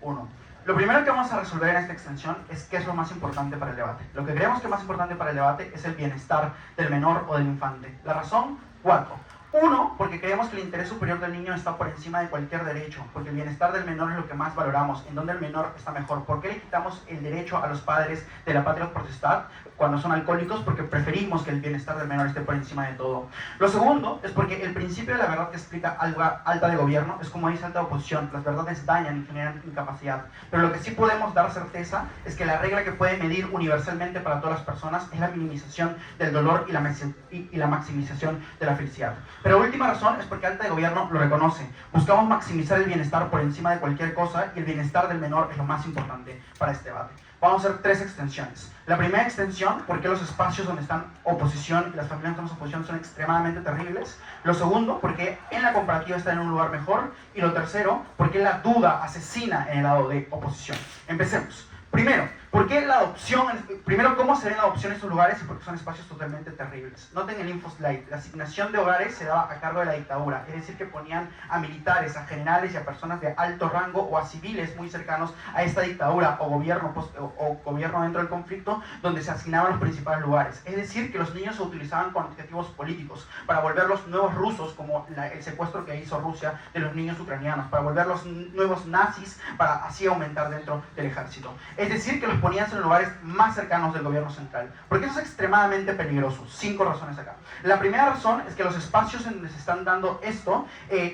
1. Lo primero que vamos a resolver en esta extensión es qué es lo más importante para el debate. Lo que creemos que es más importante para el debate es el bienestar del menor o del infante. La razón, 4. 1, porque creemos que el interés superior del niño está por encima de cualquier derecho, porque el bienestar del menor es lo que más valoramos, en donde el menor está mejor. ¿Por qué le quitamos el derecho a los padres de la patria potestad cuando son alcohólicos? Porque preferimos que el bienestar del menor esté por encima de todo. Lo segundo es porque el principio de la verdad que explica alta de gobierno es como dice alta oposición: las verdades dañan y generan incapacidad. Pero lo que sí podemos dar certeza es que la regla que puede medir universalmente para todas las personas es la minimización del dolor y la maximización de la felicidad. Pero última razón es porque alta de gobierno lo reconoce. Buscamos maximizar el bienestar por encima de cualquier cosa y el bienestar del menor es lo más importante para este debate. Vamos a hacer 3 extensiones. La primera extensión, porque los espacios donde están oposición y las familias donde están oposición son extremadamente terribles. Lo segundo, porque en la comparativa está en un lugar mejor. Y lo tercero, porque la duda asesina en el lado de oposición. Empecemos. Primero, ¿por qué el lado adopción, primero cómo se ven la adopción en estos lugares y porque son espacios totalmente terribles. Noten el infoslide, la asignación de hogares se daba a cargo de la dictadura, es decir que ponían a militares, a generales y a personas de alto rango o a civiles muy cercanos a esta dictadura o gobierno dentro del conflicto, donde se asignaban los principales lugares. Es decir que los niños se utilizaban con objetivos políticos para volverlos nuevos rusos, como el secuestro que hizo Rusia de los niños ucranianos, para volverlos nuevos nazis, para así aumentar dentro del ejército. Es decir que los ponían en los lugares más cercanos del gobierno central. Porque eso es extremadamente peligroso. 5 razones acá. La primera razón es que los espacios en donde se están dando esto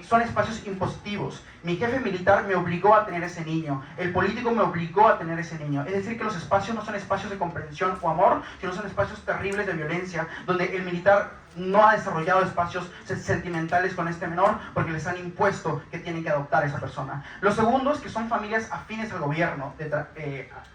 son espacios impositivos. Mi jefe militar me obligó a tener ese niño. El político me obligó a tener ese niño. Es decir que los espacios no son espacios de comprensión o amor, sino son espacios terribles de violencia, donde el militar no ha desarrollado espacios sentimentales con este menor porque les han impuesto que tienen que adoptar a esa persona. Lo segundo es que son familias afines al gobierno,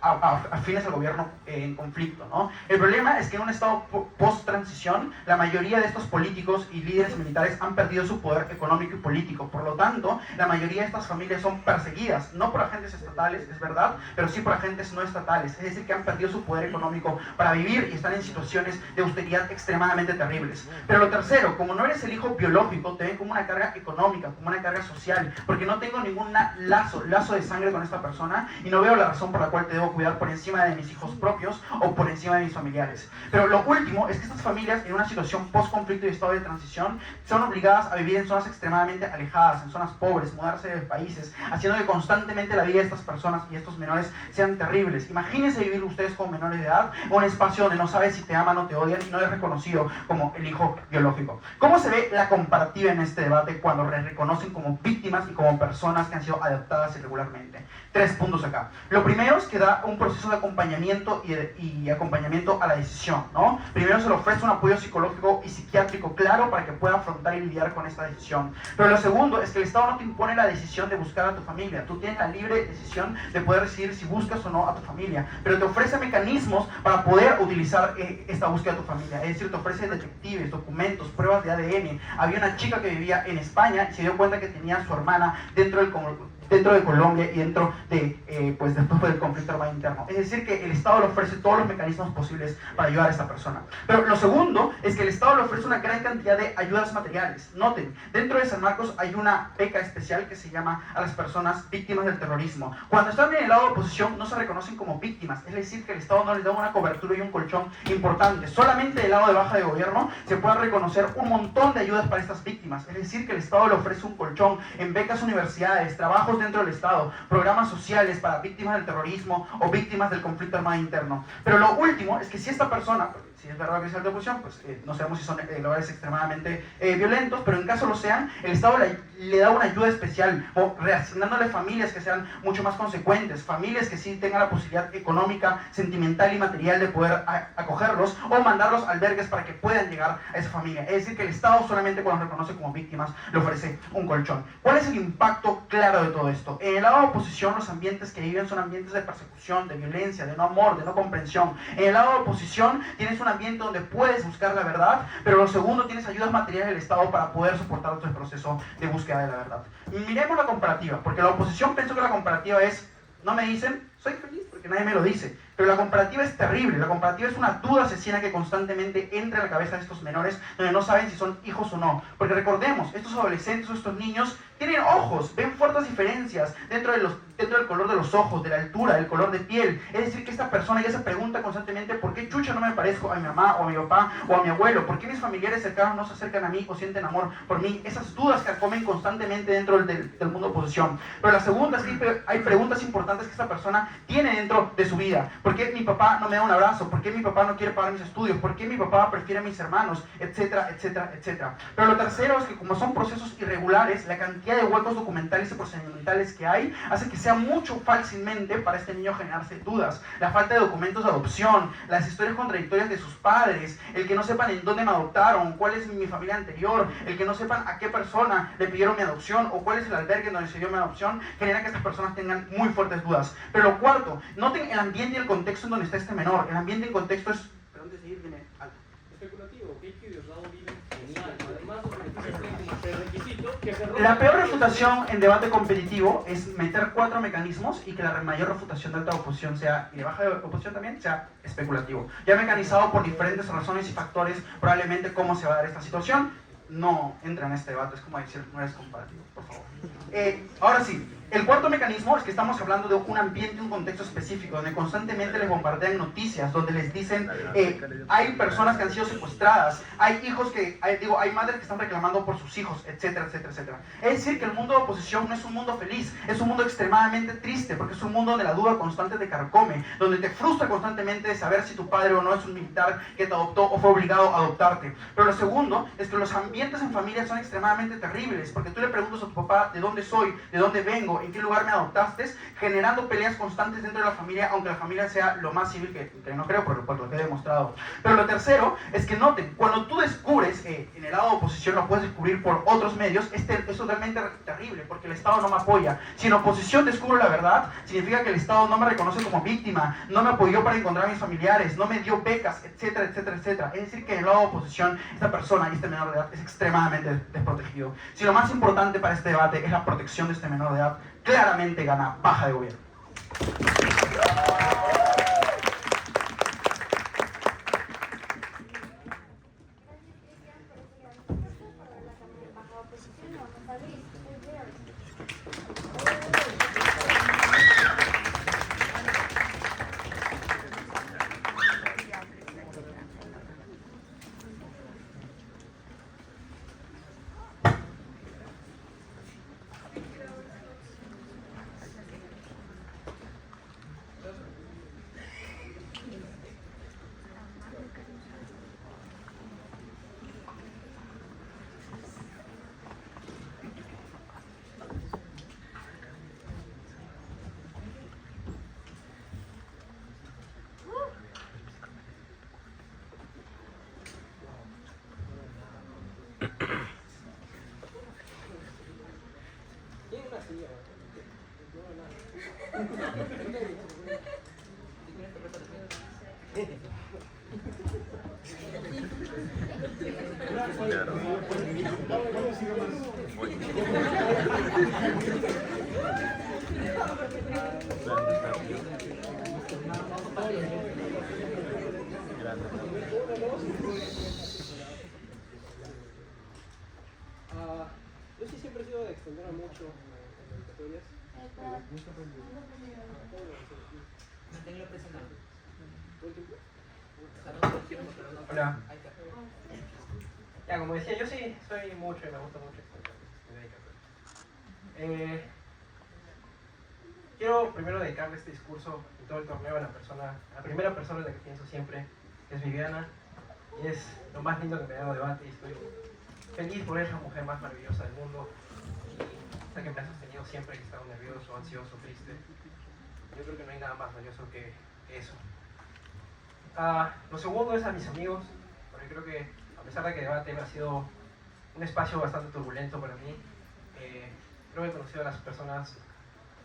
afines al gobierno en conflicto, ¿no? El problema es que en un estado post-transición, la mayoría de estos políticos y líderes militares han perdido su poder económico y político. Por lo tanto, la mayoría de estas familias son perseguidas, no por agentes estatales, es verdad, pero sí por agentes no estatales. Es decir, que han perdido su poder económico para vivir y están en situaciones de austeridad extremadamente terribles. Pero lo tercero, como no eres el hijo biológico, te ven como una carga económica, como una carga social, porque no tengo ningún lazo de sangre con esta persona y no veo la razón por la cual te debo cuidar por encima de mis hijos propios o por encima de mis familiares. Pero lo último es que estas familias en una situación post-conflicto y estado de transición son obligadas a vivir en zonas extremadamente alejadas, en zonas pobres, mudarse de países, haciendo que constantemente la vida de estas personas y estos menores sean terribles. Imagínense vivir ustedes como menores de edad en un espacio donde no sabes si te aman o te odian y no eres reconocido como el hijo biológico. ¿Cómo se ve la comparativa en este debate cuando reconocen como víctimas y como personas que han sido adoptadas irregularmente? 3 puntos acá. Lo primero es que da un proceso de acompañamiento y acompañamiento a la decisión, ¿no? Primero se le ofrece un apoyo psicológico y psiquiátrico claro para que pueda afrontar y lidiar con esta decisión. Pero lo segundo es que el Estado no te impone la decisión de buscar a tu familia. Tú tienes la libre decisión de poder decidir si buscas o no a tu familia, pero te ofrece mecanismos para poder utilizar esta búsqueda de tu familia. Es decir, te ofrece detectives, documentos, pruebas de ADN. Había una chica que vivía en España y se dio cuenta que tenía a su hermana dentro de Colombia y dentro de, pues después del conflicto armado interno. Es decir, que el Estado le ofrece todos los mecanismos posibles para ayudar a esta persona. Pero lo segundo es que el Estado le ofrece una gran cantidad de ayudas materiales. Noten, dentro de San Marcos hay una beca especial que se llama a las personas víctimas del terrorismo. Cuando están en el lado de oposición no se reconocen como víctimas, es decir, que el Estado no les da una cobertura y un colchón importante. Solamente del lado de baja de gobierno se puede reconocer un montón de ayudas para estas víctimas. Es decir, que el Estado le ofrece un colchón en becas universidades, trabajos dentro del Estado, programas sociales para víctimas del terrorismo o víctimas del conflicto armado interno. Pero lo último es que si esta persona, si es verdad que es de oposición, pues no sabemos si son lugares extremadamente violentos, pero en caso lo sean, el Estado le da una ayuda especial, o reasignándole familias que sean mucho más consecuentes, familias que sí tengan la posibilidad económica, sentimental y material de poder acogerlos, o mandarlos a albergues para que puedan llegar a esa familia. Es decir, que el Estado solamente cuando los reconoce como víctimas le ofrece un colchón. ¿Cuál es el impacto claro de todo esto? En el lado de oposición, los ambientes que viven son ambientes de persecución, de violencia, de no amor, de no comprensión. En el lado de oposición tienes un ambiente donde puedes buscar la verdad, pero lo segundo, tienes ayudas materiales del Estado para poder soportar todo el proceso de búsqueda de la verdad. Miremos la comparativa, porque la oposición pensó que la comparativa es, no me dicen, soy feliz porque nadie me lo dice. Pero la comparativa es terrible, la comparativa es una duda asesina que constantemente entra en la cabeza de estos menores, donde no saben si son hijos o no. Porque recordemos, estos adolescentes o estos niños tienen ojos, ven fuertes diferencias dentro del color de los ojos, de la altura, del color de piel. Es decir, que esta persona ya se pregunta constantemente ¿por qué chucha no me parezco a mi mamá o a mi papá o a mi abuelo? ¿Por qué mis familiares cercanos no se acercan a mí o sienten amor por mí? Esas dudas que comen constantemente dentro del mundo de oposición. Pero la segunda es que hay preguntas importantes que esta persona tiene dentro de su vida. ¿Por qué mi papá no me da un abrazo? ¿Por qué mi papá no quiere pagar mis estudios? ¿Por qué mi papá prefiere a mis hermanos? Etcétera, etcétera, etcétera. Pero lo tercero es que como son procesos irregulares, la cantidad de huecos documentales y procedimentales que hay hace que sea mucho fácilmente para este niño generarse dudas. La falta de documentos de adopción, las historias contradictorias de sus padres, el que no sepan en dónde me adoptaron, cuál es mi familia anterior, el que no sepan a qué persona le pidieron mi adopción o cuál es el albergue donde se dio mi adopción, genera que estas personas tengan muy fuertes dudas. Pero lo cuarto, noten el ambiente y el contexto en donde está este menor. El ambiente en contexto es... ¿Pero dónde seguir? Viene alto. Especulativo, que Diosdado vive genial. Además, los beneficios prerequisito que se rompa. La peor refutación en debate competitivo es meter 4 mecanismos y que la mayor refutación de alta oposición sea, y de baja oposición también, sea especulativo. Ya mecanizado por diferentes razones y factores, probablemente cómo se va a dar esta situación. No entra en este debate, es como decir, no eres comparativo, por favor. Ahora sí, el cuarto mecanismo es que estamos hablando de un ambiente, un contexto específico, donde constantemente les bombardean noticias, donde les dicen, hay personas que han sido secuestradas, hay hijos que, hay madres que están reclamando por sus hijos, etcétera, etcétera, etcétera. Es decir, que el mundo de oposición no es un mundo feliz, es un mundo extremadamente triste, porque es un mundo donde la duda constante te carcome, donde te frustra constantemente de saber si tu padre o no es un militar que te adoptó o fue obligado a adoptarte. Pero lo segundo es que los ambientes en familia son extremadamente terribles, porque tú le preguntas a tu papá de dónde soy, de dónde vengo, en qué lugar me adoptaste, generando peleas constantes dentro de la familia, aunque la familia sea lo más civil que no creo, por lo que he demostrado. Pero lo tercero es que noten, cuando tú descubres en el lado de oposición, lo puedes descubrir por otros medios, es totalmente terrible, porque el Estado no me apoya. Si en oposición descubro la verdad, significa que el Estado no me reconoce como víctima, no me apoyó para encontrar a mis familiares, no me dio becas, etcétera, etcétera, etcétera. Es decir, que en el lado de oposición, esta persona y este menor de edad es extremadamente desprotegido. Si lo más importante para este debate es la protección de este menor de edad, claramente gana baja de gobierno. Yo sí siempre he sido de extenderme mucho en dedicatorias. Manténlo presionado. Hola. Ya, como decía, yo sí soy mucho y me gusta mucho dedicatorias. Quiero primero dedicarle este discurso y todo el torneo a la primera persona en la que pienso siempre, que es Viviana, y es lo más lindo que me ha dado debate, y estoy feliz por ser la mujer más maravillosa del mundo, y la que me ha sostenido siempre que he estado nervioso, ansioso, triste. Yo creo que no hay nada más valioso que eso. Lo segundo es a mis amigos, porque creo que a pesar de que debate ha sido un espacio bastante turbulento para mí, creo que he conocido a las personas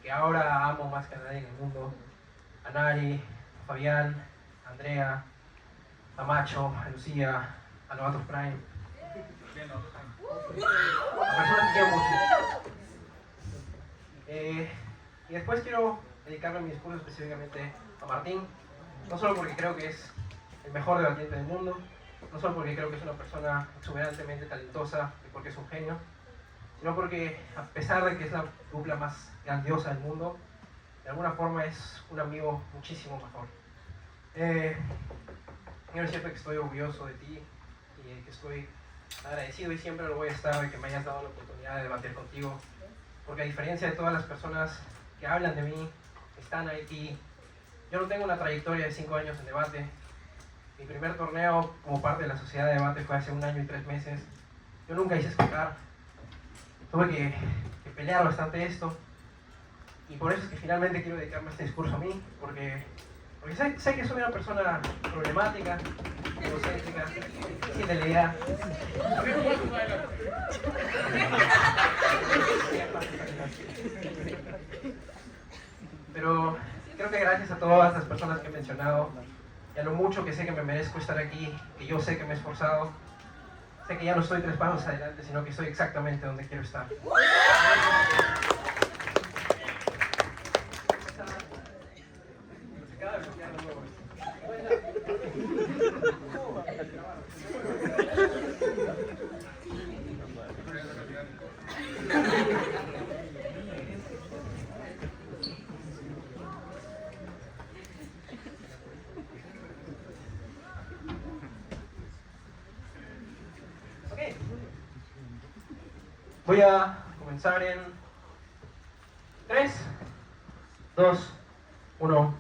que ahora amo más que a nadie en el mundo: a Nari, a Fabián, a Andrea, a Macho, a Lucía, a Novatos Prime, a personas que quiero mucho. Y después quiero dedicarme mi discurso específicamente a Martín, no solo porque creo que es el mejor debatiente del mundo, no solo porque creo que es una persona exuberantemente talentosa y porque es un genio, sino porque, a pesar de que es la dupla más grandiosa del mundo, de alguna forma es un amigo muchísimo mejor. Quiero decirte que estoy orgulloso de ti y que estoy agradecido, y siempre lo voy a estar, de que me hayas dado la oportunidad de debatir contigo, porque a diferencia de todas las personas que hablan de mí, que están aquí, yo no tengo una trayectoria de 5 años en debate. Mi primer torneo como parte de la sociedad de debate fue hace 1 año y 3 meses. Yo nunca hice escolar. Tuve que pelear bastante esto. Y por eso es que finalmente quiero dedicarme este discurso a mí, porque sé que soy una persona problemática, egocéntrica, sin idea. Pero creo que gracias a todas las personas que he mencionado, y a lo mucho que sé que me merezco estar aquí, que yo sé que me he esforzado, sé que ya no estoy 3 pasos adelante, sino que estoy exactamente donde quiero estar. Voy a comenzar en 3, 2, 1,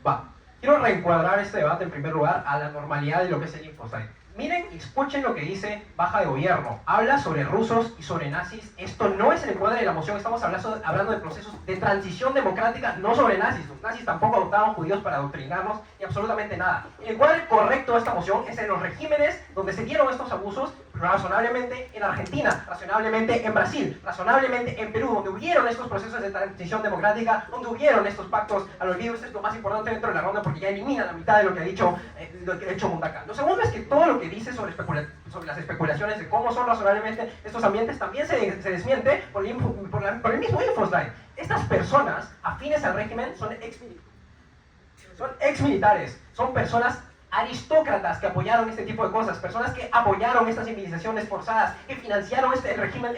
va. Quiero reencuadrar este debate en primer lugar a la normalidad de lo que es el InfoSite. Miren y escuchen lo que dice Baja de Gobierno. Habla sobre rusos y sobre nazis. Esto no es el encuadre de la moción. Estamos hablando de procesos de transición democrática, no sobre nazis. Los nazis tampoco adoptaban judíos para adoctrinarnos y absolutamente nada. El encuadre correcto de esta moción es en los regímenes donde se dieron estos abusos, razonablemente en Argentina, razonablemente en Brasil, razonablemente en Perú, donde hubieron estos procesos de transición democrática, donde hubieron estos pactos al olvido. Esto es lo más importante dentro de la ronda porque ya elimina la mitad de lo que ha dicho Mundaca. Lo segundo es que todo lo que dice sobre las especulaciones de cómo son razonablemente estos ambientes también se desmiente por el mismo InfoSite. Estas personas afines al régimen son ex-militares, son personas aristócratas que apoyaron este tipo de cosas, personas que apoyaron estas civilizaciones forzadas, que financiaron el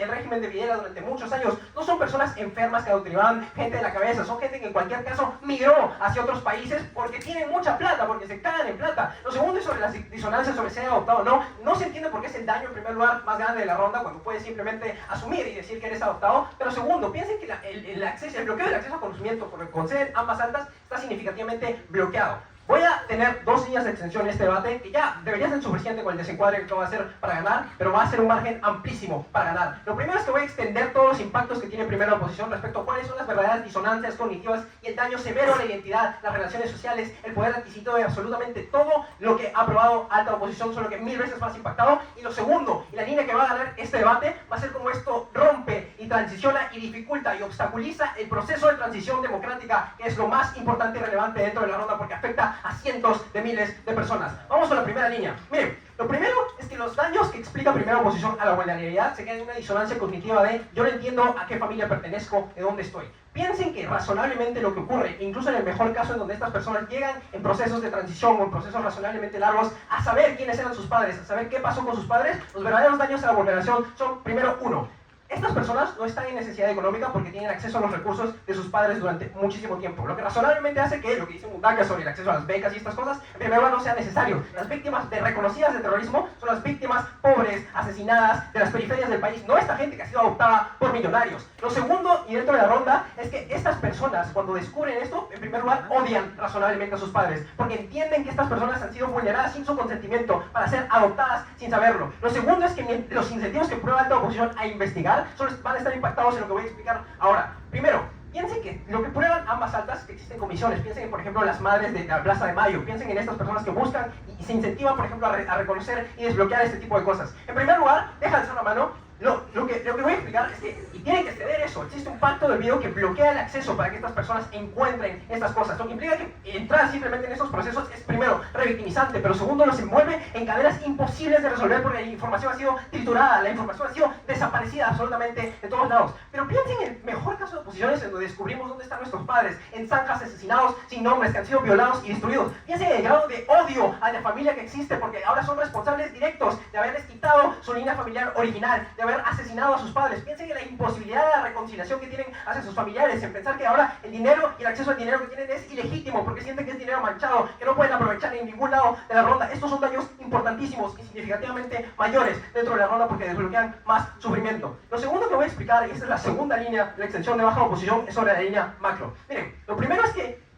régimen de Videla durante muchos años. No son personas enfermas que adoctrinaban gente de la cabeza, son gente que en cualquier caso migró hacia otros países porque tienen mucha plata, porque se cagan en plata. Lo segundo es sobre las disonancias sobre ser adoptado. No se entiende por qué es el daño en primer lugar más grande de la ronda cuando puedes simplemente asumir y decir que eres adoptado. Pero segundo, piensen que el bloqueo del acceso a conocimiento por el conceder ambas altas está significativamente bloqueado. Voy a tener 2 líneas de extensión en este debate, que ya debería ser suficiente con el desencuadre que voy a hacer para ganar, pero va a ser un margen amplísimo para ganar. Lo primero es que voy a extender todos los impactos que tiene primero la oposición respecto a cuáles son las verdaderas disonancias cognitivas y el daño severo a la identidad, las relaciones sociales, el poder adquisitivo y absolutamente todo lo que ha aprobado alta oposición, solo que 1000 veces más impactado. Y lo segundo, y la línea que va a ganar este debate, va a ser como esto rompe y transiciona y dificulta y obstaculiza el proceso de transición democrática, que es lo más importante y relevante dentro de la ronda porque afecta a cientos de miles de personas. Vamos con la primera línea. Miren, lo primero es que los daños que explica primera oposición a la vulnerabilidad se quedan en una disonancia cognitiva de yo no entiendo a qué familia pertenezco, de dónde estoy. Piensen que razonablemente lo que ocurre, incluso en el mejor caso en donde estas personas llegan en procesos de transición o en procesos razonablemente largos, a saber quiénes eran sus padres, a saber qué pasó con sus padres, los verdaderos daños a la vulneración son, primero, uno, estas personas no están en necesidad económica porque tienen acceso a los recursos de sus padres durante muchísimo tiempo, lo que razonablemente hace que lo que dice Mundaca sobre el acceso a las becas y estas cosas, en primer lugar no sea necesario. Las víctimas reconocidas de terrorismo son las víctimas pobres, asesinadas, de las periferias del país, no esta gente que ha sido adoptada por millonarios. Lo segundo, y dentro de la ronda, es que estas personas, cuando descubren esto, en primer lugar odian razonablemente a sus padres, porque entienden que estas personas han sido vulneradas sin su consentimiento para ser adoptadas sin saberlo. Lo segundo es que los incentivos que prueba alta oposición a investigar van a estar impactados en lo que voy a explicar ahora. Primero, piensen que lo que prueban ambas altas, que existen comisiones, piensen en, por ejemplo, las madres de la Plaza de Mayo, piensen en estas personas que buscan y se incentivan, por ejemplo, a reconocer y desbloquear este tipo de cosas. En primer lugar, deja de hacer una mano. Lo que voy a explicar es que, y tienen que ceder eso, existe un pacto del video que bloquea el acceso para que estas personas encuentren estas cosas, lo que implica que entrar simplemente en estos procesos es primero revictimizante, pero segundo los envuelve en cadenas imposibles de resolver porque la información ha sido triturada, la información ha sido desaparecida absolutamente de todos lados. Pero piensen en el mejor caso de oposiciones en donde descubrimos dónde están nuestros padres, en zanjas asesinados sin nombres que han sido violados y destruidos. Piensen en el grado de odio a la familia que existe porque ahora son responsables directos de haberles quitado su línea familiar original, de haber asesinado a sus padres. Piensen en la imposibilidad de la reconciliación que tienen hacia sus familiares, en pensar que ahora el dinero y el acceso al dinero que tienen es ilegítimo porque sienten que es dinero manchado, que no pueden aprovechar en ningún lado de la ronda. Estos son daños importantísimos y significativamente mayores dentro de la ronda porque desbloquean más sufrimiento. Lo segundo que voy a explicar, y esta es la segunda línea de la extensión de baja oposición, es sobre la línea macro. Miren, lo primero es que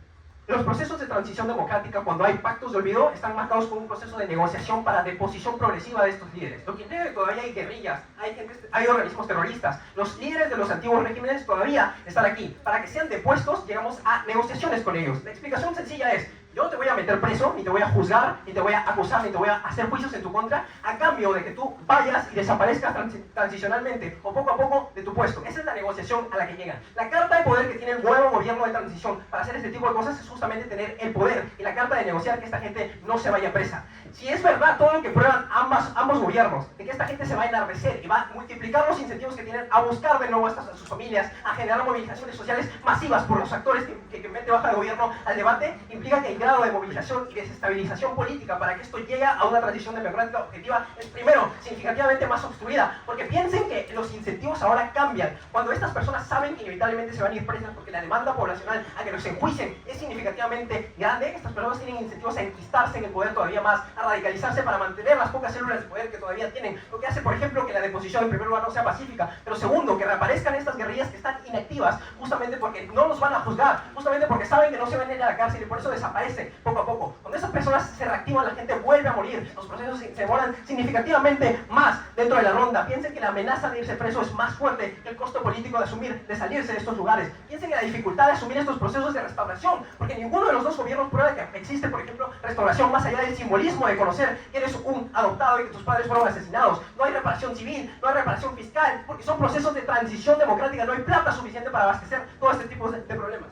los procesos de transición democrática, cuando hay pactos de olvido, están marcados por un proceso de negociación para deposición progresiva de estos líderes. Lo que implica que todavía hay guerrillas, hay organismos terroristas. Los líderes de los antiguos regímenes todavía están aquí. Para que sean depuestos, llegamos a negociaciones con ellos. La explicación sencilla es, Yo te voy a meter preso, ni te voy a juzgar, ni te voy a acusar, ni te voy a hacer juicios en tu contra, a cambio de que tú vayas y desaparezcas transicionalmente o poco a poco de tu puesto. Esa es la negociación a la que llegan. La carta de poder que tiene el nuevo gobierno de transición para hacer este tipo de cosas es justamente tener el poder y la carta de negociar que esta gente no se vaya presa. Si es verdad todo lo que prueban ambos gobiernos, de que esta gente se va a enardecer y va a multiplicar los incentivos que tienen a buscar de nuevo a sus familias, a generar movilizaciones sociales masivas por los actores que mete baja de gobierno al debate, implica que el grado de movilización y desestabilización política para que esto llegue a una transición democrática objetiva es primero significativamente más obstruida, porque piensen que los incentivos ahora cambian cuando estas personas saben que inevitablemente se van a ir presas porque la demanda poblacional a que los enjuicien es significativamente grande. Estas personas tienen incentivos a enquistarse en el poder todavía más, a radicalizarse para mantener las pocas células de poder que todavía tienen, lo que hace por ejemplo que la deposición en primer lugar no sea pacífica, pero segundo que reaparezcan estas guerrillas que están inactivas justamente porque no los van a juzgar, justamente porque saben que no se van a ir a la cárcel y por eso desaparecen poco a poco. Cuando esas personas se reactivan, la gente vuelve a morir, los procesos se demoran significativamente más dentro de la ronda. Piensen que la amenaza de irse preso es más fuerte que el costo político de asumir, de salirse de estos lugares. Piensen en la dificultad de asumir estos procesos de restauración, porque ninguno de los dos gobiernos prueba que existe, por ejemplo, restauración más allá del simbolismo de conocer que eres un adoptado y que tus padres fueron asesinados. No hay reparación civil, no hay reparación fiscal, porque son procesos de transición democrática, no hay plata suficiente para abastecer todo este tipo de problemas.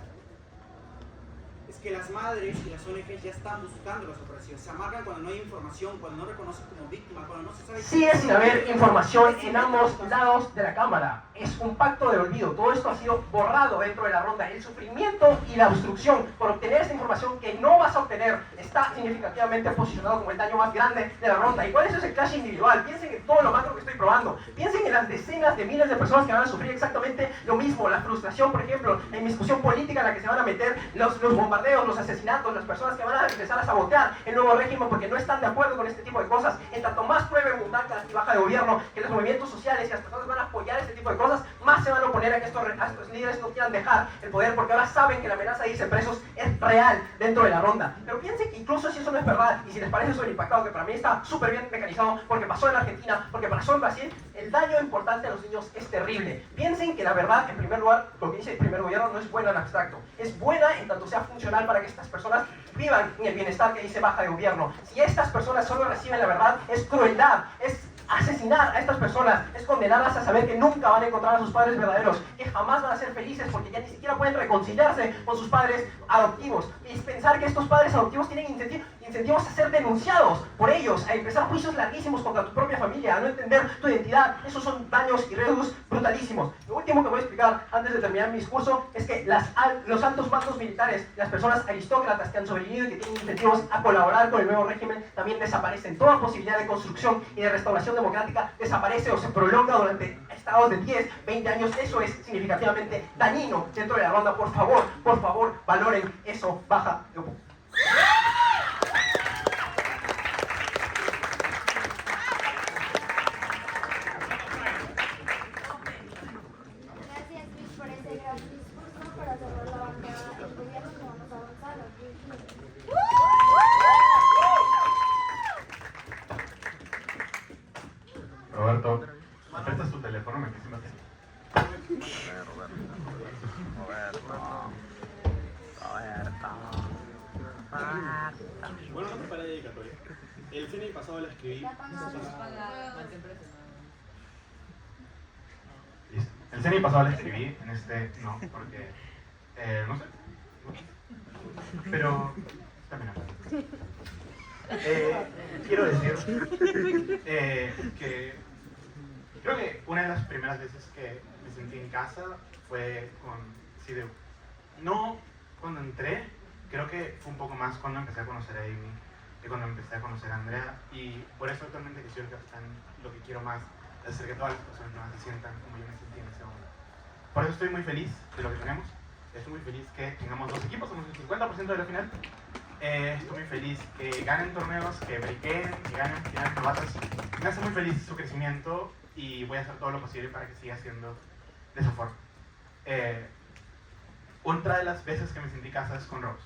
Es que las madres y las ONGs ya están buscando las operaciones. Se amargan cuando no hay información, cuando no reconocen como víctima, cuando no se sabe... Sigue sin haber información en ambos lados de la Cámara. Es un pacto de olvido. Todo esto ha sido borrado dentro de la ronda. El sufrimiento y la obstrucción por obtener esta información que no vas a obtener está significativamente posicionado como el daño más grande de la ronda. Igual eso es el clash individual. Piensen en todo lo macro que estoy probando. Piensen en las decenas de miles de personas que van a sufrir exactamente lo mismo. La frustración, por ejemplo, la inmiscusión política en la que se van a meter los bombardeos, los asesinatos, las personas que van a empezar a sabotear el nuevo régimen porque no están de acuerdo con este tipo de cosas. En tanto más pruebe Mundaka y baja de gobierno que los movimientos sociales y las personas van a apoyar este tipo de cosas, más se van a oponer a que estos líderes no quieran dejar el poder porque ahora saben que la amenaza de irse presos es real dentro de la ronda. Pero piensen que incluso si eso no es verdad y si les parece sobreimpactado, que para mí está súper bien mecanizado porque pasó en Argentina, porque pasó en Brasil, el daño importante a los niños es terrible. Piensen que la verdad, en primer lugar, lo que dice el primer gobierno no es buena en abstracto, es buena en tanto sea funcional para que estas personas vivan en el bienestar que dice baja de gobierno. Si estas personas solo reciben la verdad, es crueldad, es asesinar a estas personas, es condenarlas a saber que nunca van a encontrar a sus padres verdaderos, que jamás van a ser felices porque ya ni siquiera pueden reconciliarse con sus padres adoptivos. Y es pensar que estos padres adoptivos tienen incentivos a ser denunciados por ellos, a empezar juicios larguísimos contra tu propia familia, a no entender tu identidad. Esos son daños y riesgos brutalísimos. Lo último que voy a explicar antes de terminar mi discurso es que los altos mandos militares, las personas aristócratas que han sobrevivido y que tienen incentivos a colaborar con el nuevo régimen, también desaparecen. Toda posibilidad de construcción y de restauración democrática desaparece o se prolonga durante estados de 10, 20 años. Eso es significativamente dañino dentro de la ronda. Por favor, valoren eso. Baja. Gracias, Luis, por ese gran discurso. Para cerrar la bancada del gobierno, que vamos a avanzar. Roberto, ¿me prestas tu teléfono? Me quise meter. Bueno, no te para dedicatoria. El CNI pasado la escribí. Listo. El CNI pasado la escribí, en este no, porque no sé. Pero también quiero decir que creo que una de las primeras veces que me sentí en casa fue con CIDEU. No cuando entré, creo que fue un poco más cuando empecé a conocer a Amy que cuando empecé a conocer a Andrea, y por eso actualmente que soy el capitán, lo que quiero más es hacer que todas las personas nuevas se sientan como yo me sentí en ese momento. Por eso estoy muy feliz de lo que tenemos. Estoy muy feliz que tengamos 2 equipos, somos el 50% de la final. Estoy muy feliz que ganen torneos, que breakeen, que ganen finales novatas. Me hace muy feliz su crecimiento y voy a hacer todo lo posible para que siga siendo de esa forma. Otra de las veces que me sentí casa es con Rose.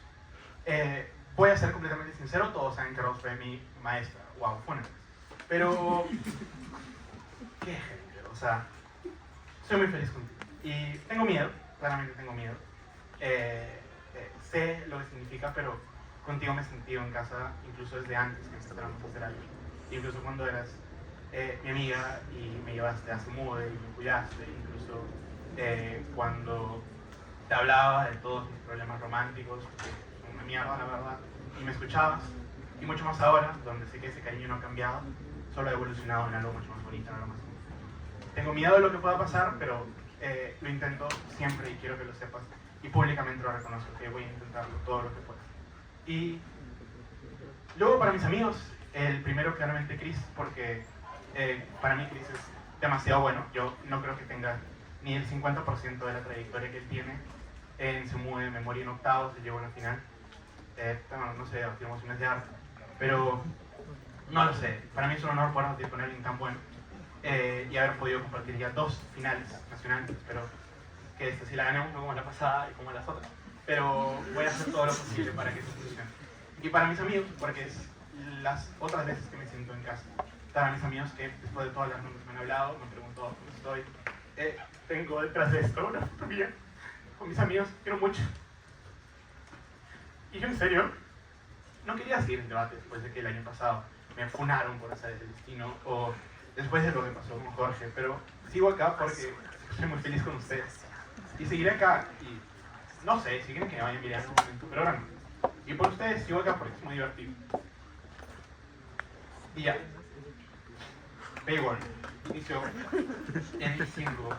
Voy a ser completamente sincero, todos saben que Rose fue mi maestra. Wow, fue una vez. Pero... qué genio, o sea, soy muy feliz contigo. Y tengo miedo, claramente tengo miedo. Sé lo que significa, pero contigo me he sentido en casa incluso desde antes que empezáramos a hacer algo. Incluso cuando eras mi amiga y me llevaste a Semude y me cuidaste, incluso cuando te hablaba de todos mis problemas románticos, porque son una mierda la verdad, y me escuchabas, y mucho más ahora, donde sé que ese cariño no ha cambiado, solo ha evolucionado en algo mucho más bonito, en algo más bonito. Tengo miedo de lo que pueda pasar, pero lo intento siempre y quiero que lo sepas, y públicamente lo reconozco, que voy a intentarlo todo lo que pueda. Y luego para mis amigos, el primero claramente Chris, porque para mí Chris es demasiado bueno. Yo no creo que tenga ni el 50% de la trayectoria que él tiene. En Semude, memoria en octavos, se llevó a la final. No sé, emociones de arte, pero no lo sé. Para mí es un honor poder compartir con alguien tan bueno y haber podido compartir ya 2 finales nacionales. Espero que esta sí la ganemos, no como la pasada y como las otras, pero voy a hacer todo lo posible para que eso funcione. Y para mis amigos, porque es las otras veces que me siento en casa. Para mis amigos que después de todas las noches me han hablado, me han preguntado cómo estoy. Tengo detrás de esto una foto mía con mis amigos, quiero mucho. Y yo en serio, no quería seguir el debate después de que el año pasado me funaron por hacer el destino o después de lo que pasó con Jorge, pero sigo acá porque estoy muy feliz con ustedes. Y seguiré acá y no sé, si quieren que me vayan mirando un momento, pero ahora no. Y por ustedes sigo acá porque es muy divertido. Y ya. Paywall. Inicio en 5.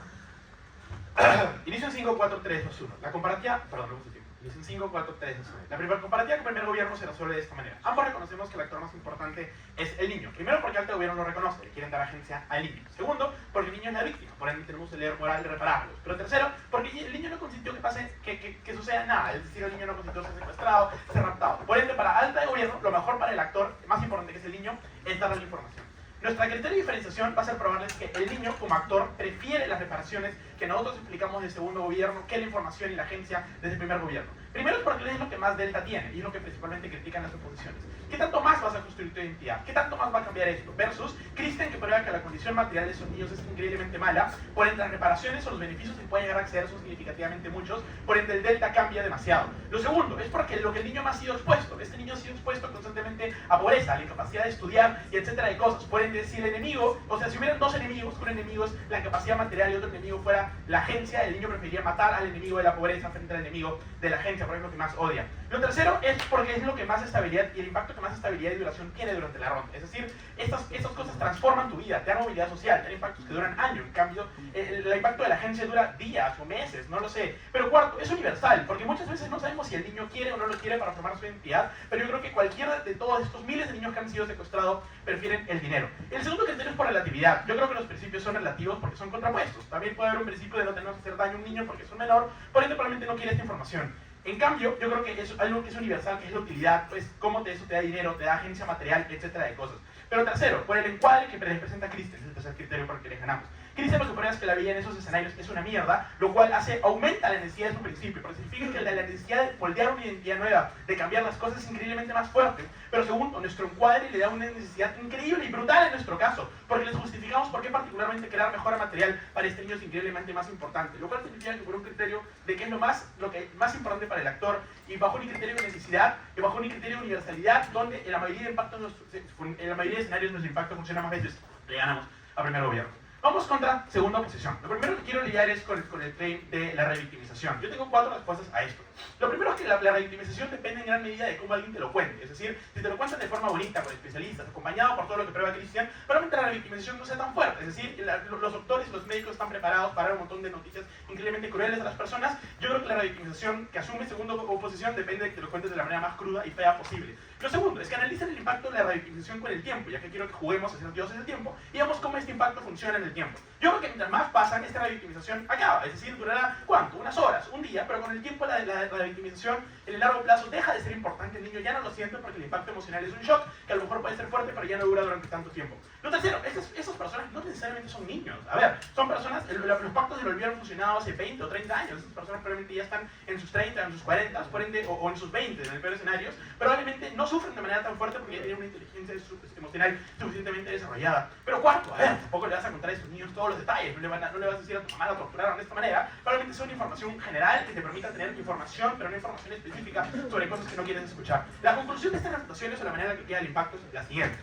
Inicio en 5, 4, 3, 2, 1. La comparativa, perdón, no puse tiempo. Inicio en 5, 4, 3, 2, 1. La primera comparativa con el primer gobierno se resuelve de esta manera. Ambos reconocemos que el actor más importante es el niño. Primero, porque el gobierno lo reconoce, le quieren dar agencia al niño. Segundo, porque el niño es la víctima, por ende tenemos el deber moral de repararlos. Pero tercero, porque el niño no consintió que pase, que suceda nada. Es decir, el niño no consintió ser secuestrado, ser raptado. Por ende, para alta de gobierno, lo mejor para el actor, más importante que es el niño, es darle la información. Nuestra criterio de diferenciación va a ser probarles que el niño, como actor, prefiere las reparaciones que nosotros explicamos del segundo gobierno que la información y la agencia desde el primer gobierno. Primero es porque es lo que más Delta tiene y es lo que principalmente critican las oposiciones. ¿Qué tanto más vas a construir tu identidad? ¿Qué tanto más va a cambiar esto? Versus Kristen, que prueba que la condición material de esos niños es increíblemente mala, por ende las reparaciones o los beneficios que pueden llegar a acceder son significativamente muchos, por ende el Delta cambia demasiado. Lo segundo es porque lo que el niño más ha sido expuesto, este niño ha sido expuesto constantemente a pobreza, a la incapacidad de estudiar y etcétera de cosas. Por ende, si el enemigo, o sea, si hubieran 2 enemigos, un enemigo es la incapacidad material y otro enemigo fuera la agencia, el niño preferiría matar al enemigo de la pobreza frente al enemigo de la agencia, porque es lo que más odia. Lo tercero es porque es lo que más estabilidad y el impacto que más estabilidad y duración tiene durante la ronda. Es decir, estas cosas transforman tu vida, te dan movilidad social, te dan impactos que duran años. En cambio, el impacto de la agencia dura días o meses, no lo sé. Pero cuarto, es universal, porque muchas veces no sabemos si el niño quiere o no lo quiere para formar su identidad, pero yo creo que cualquiera de todos estos miles de niños que han sido secuestrados prefieren el dinero. El segundo criterio es por relatividad. Yo creo que los principios son relativos porque son contrapuestos. También puede haber un principio de no tenemos que hacer daño a un niño porque es un menor, por ende probablemente no quiere esta información. En cambio, yo creo que es algo que es universal, que es la utilidad, pues cómo eso te da dinero, te da agencia material, etcétera de cosas. Pero tercero, por el encuadre que representa Kristen, es el tercer criterio por el que le ganamos. Kristen lo que pone es que la vida en esos escenarios es una mierda, lo cual aumenta la necesidad de su principio, porque significa que la necesidad de moldear una identidad nueva, de cambiar las cosas es increíblemente más fuerte. Pero segundo, nuestro encuadre le da una necesidad increíble y brutal en nuestro caso, porque les justificamos por qué particularmente crear mejora material para este niño es increíblemente más importante, lo cual significa que por un criterio de qué es lo que más importante para el actor, y bajo un criterio de necesidad, y bajo un criterio de universalidad, donde en la mayoría de escenarios nuestro impacto funciona más veces, le ganamos a primer gobierno. Vamos contra segunda posición. Lo primero que quiero lidiar es con el claim de la revictimización. Yo tengo 4 respuestas a esto. Lo primero es que la revictimización depende en gran medida de cómo alguien te lo cuente. Es decir, si te lo cuentan de forma bonita, con especialistas, acompañado por todo lo que prueba Cristian, probablemente la revictimización no sea tan fuerte. Es decir, los doctores y los médicos están preparados para dar un montón de noticias increíblemente crueles a las personas. Yo creo que la revictimización que asume segunda oposición depende de que te lo cuentes de la manera más cruda y fea posible. Lo segundo es que analicen el impacto de la revictimización con el tiempo, ya que quiero que juguemos a ser dioses del tiempo y veamos cómo este impacto funciona en el tiempo. Yo creo que mientras más pasan, esta revictimización acaba, es decir, durará ¿cuánto? Unas horas, un día, pero con el tiempo la revictimización en el largo plazo deja de ser importante, el niño ya no lo siente porque el impacto emocional es un shock, que a lo mejor puede ser fuerte, pero ya no dura durante tanto tiempo. Lo tercero, esas personas no necesariamente son niños, a ver, son personas, los pactos del olvido han funcionado hace 20 o 30 años, esas personas probablemente ya están en sus 30, en sus 40, por ende, o en sus 20, en el peor escenario, probablemente no sufren de manera tan fuerte porque ya tienen una inteligencia emocional suficientemente desarrollada. Pero cuarto, a ver, tampoco le vas a contar esto esos niños todos los detalles, no le vas a decir a tu mamá la torturaron de esta manera, probablemente sea una información general que te permita tener información, pero no información específica sobre cosas que no quieres escuchar. La conclusión de estas refutaciones o la manera en que queda el impacto es la siguiente.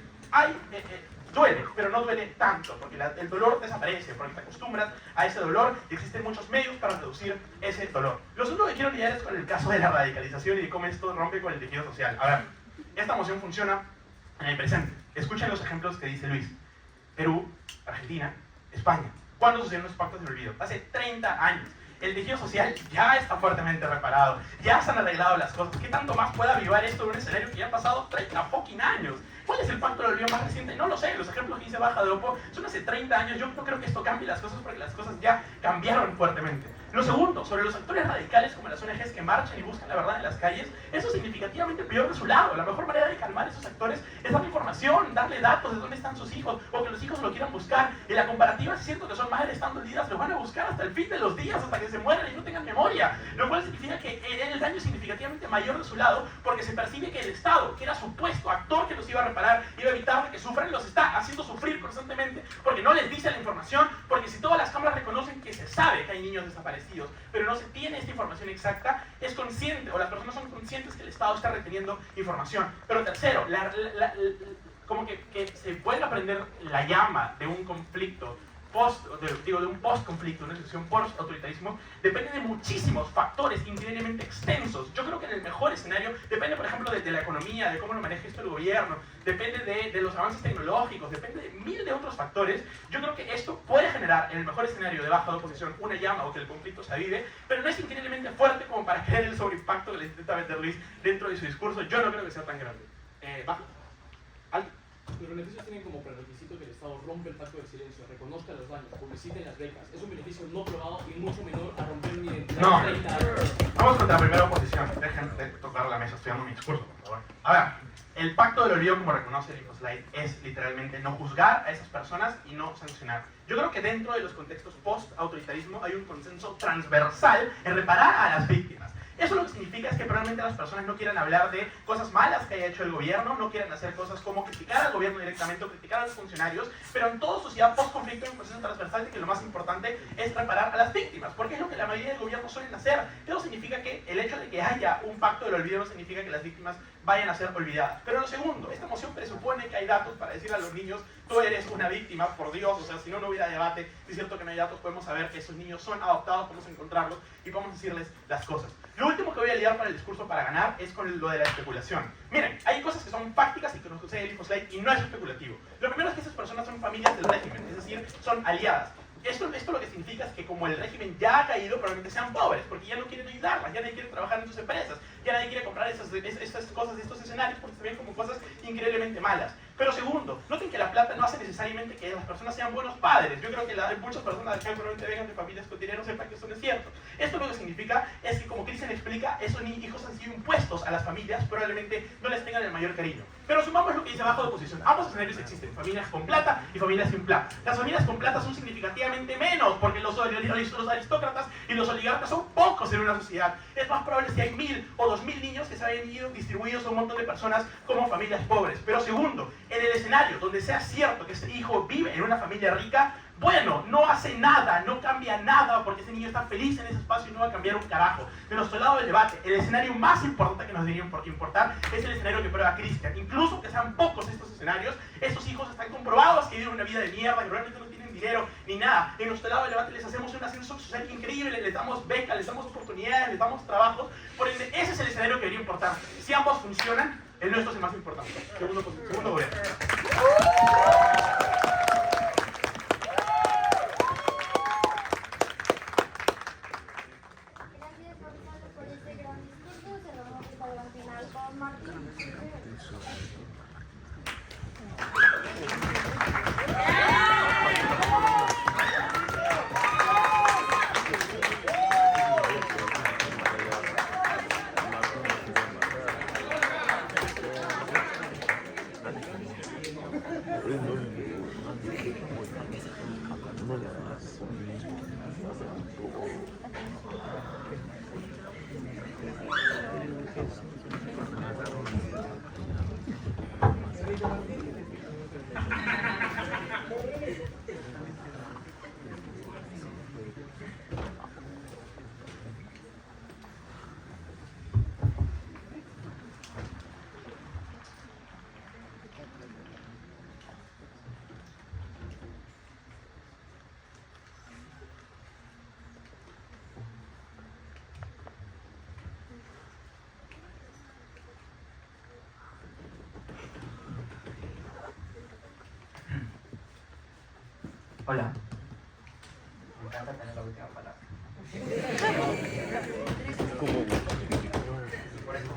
Duele, pero no duele tanto, porque el dolor desaparece, porque te acostumbras a ese dolor y existen muchos medios para reducir ese dolor. Lo segundo que quiero lidiar es con el caso de la radicalización y de cómo esto rompe con el tejido social. A ver, esta moción funciona en el presente. Escuchen los ejemplos que dice Luis. Perú, Argentina, España. ¿Cuándo sucedieron los pactos de olvido? Hace 30 años. El tejido social ya está fuertemente reparado, ya se han arreglado las cosas. ¿Qué tanto más puede avivar esto en un escenario que ya han pasado 30 fucking años? ¿Cuál es el pacto del olvido más reciente? No lo sé, los ejemplos que hice Baja de Opo son hace 30 años. Yo no creo que esto cambie las cosas porque las cosas ya cambiaron fuertemente. Lo segundo, sobre los actores radicales como las ONGs que marchan y buscan la verdad en las calles, eso es significativamente peor de su lado. La mejor manera de calmar a esos actores es darle información, darle datos de dónde están sus hijos o que los hijos lo quieran buscar. En la comparativa, si es cierto que son madres están dolidas, los van a buscar hasta el fin de los días, hasta que se mueran y no tengan memoria. Lo cual significa que el daño es significativamente mayor de su lado porque se percibe que el Estado, que era supuesto actor que los iba a reparar, iba a evitar que sufran, los está haciendo sufrir constantemente porque no les dice la información, porque si todas las cámaras reconocen que se sabe que hay niños desaparecidos, pero no se tiene esta información exacta, es consciente, o las personas son conscientes que el Estado está reteniendo información. Pero tercero, como que se vuelve a prender la llama de un conflicto de un post-conflicto, una situación post-autoritarismo, depende de muchísimos factores increíblemente extensos. Yo creo que en el mejor escenario depende, por ejemplo, de la economía, de cómo lo maneja esto el gobierno, depende de los avances tecnológicos, depende de mil de otros factores. Yo creo que esto puede generar, en el mejor escenario de baja de oposición, una llama o que el conflicto se avive, pero no es increíblemente fuerte como para creer el sobreimpacto que le intenta meter Luis dentro de su discurso. Yo no creo que sea tan grande. Bajo. Alto. Los beneficios tienen como prerequisito que el Estado rompe el pacto del silencio, reconozca los daños, publicite las becas. Es un beneficio no probado y mucho menor a romper mi identidad. No, vamos contra la primera oposición. Dejen de tocar la mesa, estoy dando mi discurso, por favor. A ver, el pacto del olvido, como reconoce el Infoslide, es literalmente no juzgar a esas personas y no sancionar. Yo creo que dentro de los contextos post-autoritarismo hay un consenso transversal en reparar a las víctimas. Eso lo que significa es que probablemente las personas no quieran hablar de cosas malas que haya hecho el gobierno, no quieran hacer cosas como criticar al gobierno directamente o criticar a los funcionarios, pero en toda sociedad post-conflicto hay un proceso transversal de que lo más importante es reparar a las víctimas, porque es lo que la mayoría del gobierno suelen hacer. Eso significa que el hecho de que haya un pacto del olvido no significa que las víctimas vayan a ser olvidadas. Pero lo segundo, esta moción presupone que hay datos para decirle a los niños, tú eres una víctima, por Dios, o sea, si no hubiera debate, si es cierto que no hay datos, podemos saber que esos niños son adoptados, podemos encontrarlos y podemos decirles las cosas. Lo último que voy a lidiar para el discurso para ganar es con lo de la especulación. Miren, hay cosas que son fácticas y que nos sucede el Infoslide y no es especulativo. Lo primero es que esas personas son familias del régimen, es decir, son aliadas. Esto lo que significa es que como el régimen ya ha caído, probablemente sean pobres, porque ya no quieren ayudarlas, ya nadie quiere trabajar en sus empresas, ya nadie quiere comprar estas cosas de estos escenarios porque se ven como cosas increíblemente malas. Pero segundo, noten que la plata no hace necesariamente que las personas sean buenos padres. Yo creo que muchas personas que probablemente vengan de familias con dinero sepan que esto no es cierto. Esto lo que significa es que, como Cristian explica, esos hijos han sido impuestos a las familias, probablemente no les tengan el mayor cariño. Pero sumamos lo que dice abajo de oposición. Ambos escenarios existen, familias con plata y familias sin plata. Las familias con plata son significativamente menos, porque los aristócratas y los oligarcas son pocos en una sociedad. Es más probable si hay 1000 o 2000 niños que se hayan ido distribuidos a un montón de personas como familias pobres. Pero segundo, en el escenario donde sea cierto que ese hijo vive en una familia rica, bueno, no hace nada, no cambia nada, porque ese niño está feliz en ese espacio y no va a cambiar un carajo. De nuestro lado del debate, el escenario más importante que nos debería importar es el escenario que prueba Cristian. Incluso que sean pocos estos escenarios, estos hijos están comprobados que viven una vida de mierda, que realmente no tienen dinero ni nada. En nuestro lado del debate les hacemos un ascenso social increíble, les damos becas, les damos oportunidades, les damos trabajos. Por ende, ese es el escenario que debería importar. Si ambos funcionan, el nuestro es el más importante. Segundo gobierno. Gracias, Gonzalo, por este gran discurso. Cerramos esta gran final con Martín. Hola. Me encanta tener la última palabra. Por eso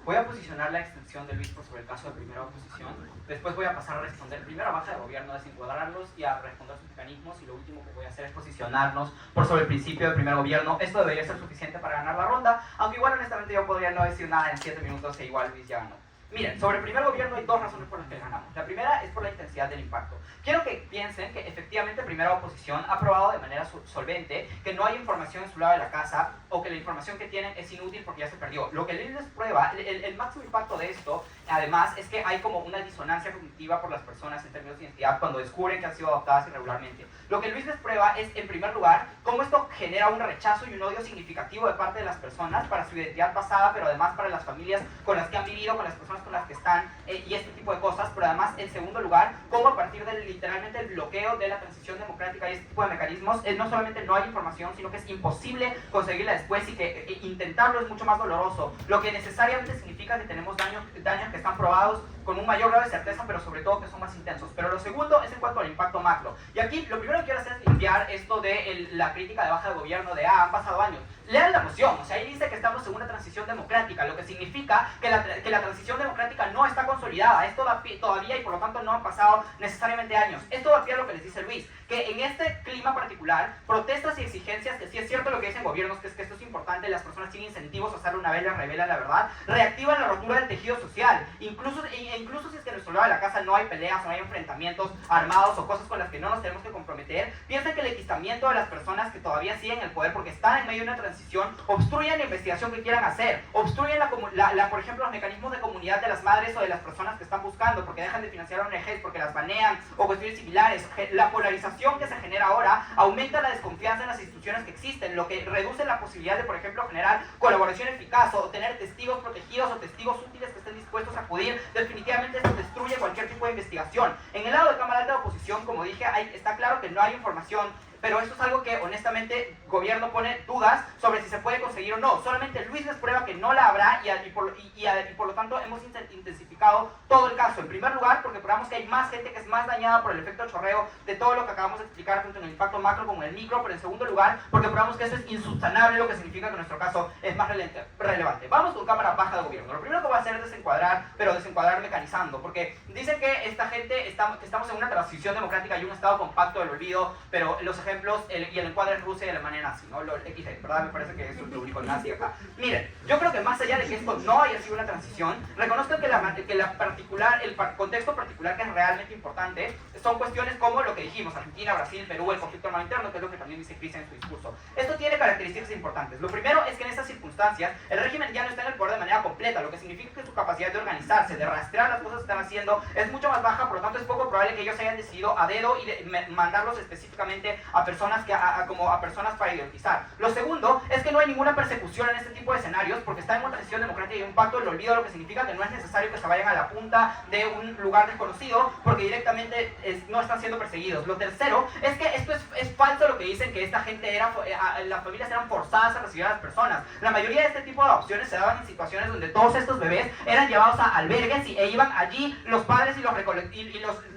voy a posicionar la extensión de Luis sobre el caso de primera oposición. Después voy a pasar a responder primero a baja de gobierno, a desencuadrarlos y a responder sus mecanismos. Y lo último que voy a hacer es posicionarnos por sobre el principio del primer gobierno. Esto debería ser suficiente para ganar la ronda, aunque igual honestamente yo podría no decir nada en 7 minutos e igual Luis ya ganó. Miren, sobre el primer gobierno hay 2 razones por las que ganamos. La primera es por la intensidad del impacto. Quiero que piensen que efectivamente primera oposición ha probado de manera solvente que no hay información en su lado de la casa o que la información que tienen es inútil porque ya se perdió. Lo que les prueba, el máximo impacto de esto, además, es que hay como una disonancia cognitiva por las personas en términos de identidad cuando descubren que han sido adoptadas irregularmente. Lo que Luis les prueba es, en primer lugar, cómo esto genera un rechazo y un odio significativo de parte de las personas para su identidad pasada, pero además para las familias con las que han vivido, con las personas con las que están y este tipo de cosas. Pero además, en segundo lugar, cómo a partir del literalmente el bloqueo de la transición democrática y este tipo de mecanismos, no solamente no hay información, sino que es imposible conseguirla después y que intentarlo es mucho más doloroso, lo que necesariamente significa que tenemos daños que están probados con un mayor grado de certeza, pero sobre todo que son más intensos. Pero lo segundo es en cuanto al impacto macro. Y aquí lo primero que quiero hacer es limpiar esto de la crítica de baja de gobierno de han pasado años. Lean la moción, o sea, ahí dice que estamos en una transición democrática, lo que significa que la transición democrática no está consolidada. Esto da pie todavía y por lo tanto no han pasado necesariamente años. Esto da pie a lo que les dice Luis, que en este clima particular, protestas y exigencias, que sí es cierto lo que dicen gobiernos, que es que esto es importante, las personas tienen incentivos a hacer una vela, revela la verdad, reactivan la rotura del tejido social, incluso si es que en nuestro lado de la casa no hay peleas, no hay enfrentamientos armados o cosas con las que no nos tenemos que comprometer, piensen que el equistamiento de las personas que todavía siguen el poder porque están en medio de una transición, obstruyen la investigación que quieran hacer, obstruyen por ejemplo, los mecanismos de comunidad de las madres o de las personas que están buscando, porque dejan de financiar ONGs, porque las banean o cuestiones similares. La polarización que se genera ahora aumenta la desconfianza en las instituciones que existen, lo que reduce la posibilidad de, por ejemplo, generar colaboración eficaz o tener testigos protegidos o testigos útiles que estén dispuestos a acudir. Definitivamente esto destruye cualquier tipo de investigación. En el lado de Cámara Alta de Oposición, como dije, está claro que no hay información, pero esto es algo que honestamente el gobierno pone dudas sobre si se puede conseguir o no. Solamente Luis les prueba que no la habrá y por lo tanto hemos intensificado todo el caso. En primer lugar, porque probamos que hay más gente que es más dañada por el efecto chorreo de todo lo que acabamos de explicar, tanto en el impacto macro como en el micro, pero en segundo lugar, porque probamos que eso es insubsanable, lo que significa que nuestro caso es más relevante. Vamos con cámara baja de gobierno. Lo primero que voy a hacer es desencuadrar, pero desencuadrar mecanizando, porque dicen que esta gente, que estamos en una transición democrática y un estado compacto del olvido, pero los ejemplos y el encuadre en Rusia y Alemania nazi, ¿no? Lo XD, ¿verdad? Me parece que eso es lo único nazi acá. Miren, yo creo que más allá de que esto no haya sido una transición, reconozco que el contexto particular que es realmente importante son cuestiones como lo que dijimos, Argentina, Brasil, Perú, el conflicto armado interno, que es lo que también dice Cris en su discurso. Esto tiene características importantes. Lo primero es que en estas circunstancias el régimen ya no está en el poder de manera completa, lo que significa que su capacidad de organizarse, de rastrear las cosas que están haciendo es mucho más baja, por lo tanto es poco probable que ellos hayan decidido a dedo y mandarlos específicamente a personas para idiotizar. Lo segundo es que no hay ninguna persecución en este tipo de escenarios porque está en una transición democrática y un pacto del olvido, lo que significa que no es necesario que se vayan a la punta de un lugar desconocido porque directamente no están siendo perseguidos. Lo tercero es que esto es falso lo que dicen que esta gente las familias eran forzadas a recibir a las personas. La mayoría de este tipo de opciones se daban en situaciones donde todos estos bebés eran llevados a albergues e iban allí los padres y los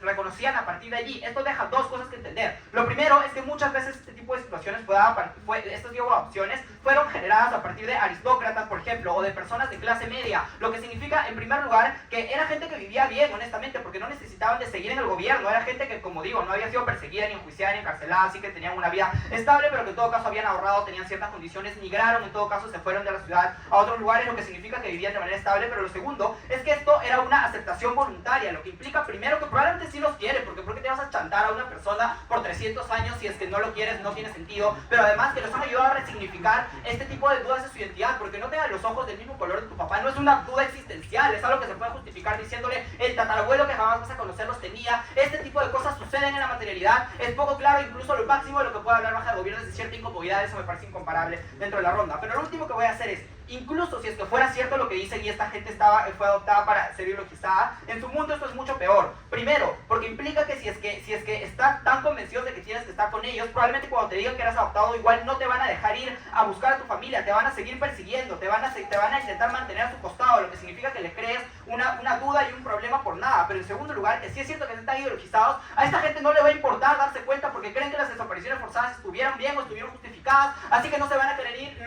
reconocían a partir de allí. Esto deja 2 cosas que entender. Lo primero es que muchas veces este tipo de situaciones estas opciones fueron generadas a partir de aristócratas, por ejemplo, o de personas de clase media, lo que significa, en primer lugar, que era gente que vivía bien, honestamente, porque no necesitaban de seguir en el gobierno, era gente que, como digo, no había sido perseguida, ni enjuiciada, ni encarcelada, así que tenían una vida estable, pero que en todo caso habían ahorrado, tenían ciertas condiciones, migraron, en todo caso se fueron de la ciudad a otros lugares, lo que significa que vivían de manera estable. Pero lo segundo es que esto era una aceptación voluntaria, lo que implica primero que probablemente sí los quiere, porque ¿por qué te vas a chantar a una persona por 300 años si es que no lo quieres? No tiene sentido, pero además que nos han ayudado a resignificar este tipo de dudas de su identidad, porque no tengan los ojos del mismo color de tu papá, no es una duda existencial, es algo que se puede justificar diciéndole el tatarabuelo que jamás vas a conocer los tenía. Este tipo de cosas suceden en la materialidad, es poco claro, incluso lo máximo de lo que puede hablar baja de gobierno es de cierta incomodidad, eso me parece incomparable dentro de la ronda. Pero lo último que voy a hacer es Incluso si es que fuera cierto lo que dicen y esta gente fue adoptada para ser biologizada, en su mundo esto es mucho peor. Primero, porque implica que si es que están tan convencidos de que tienes que estar con ellos, probablemente cuando te digan que eres adoptado igual no te van a dejar ir a buscar a tu familia, te van a seguir persiguiendo, te van a intentar mantener a su costado, lo que significa que le crees una duda y un problema por nada. Pero en segundo lugar, si es cierto que están ideologizados, a esta gente no le va a importar darse cuenta porque creen que las desapariciones forzadas estuvieron bien o estuvieron justificadas, así que no se van a querer ir.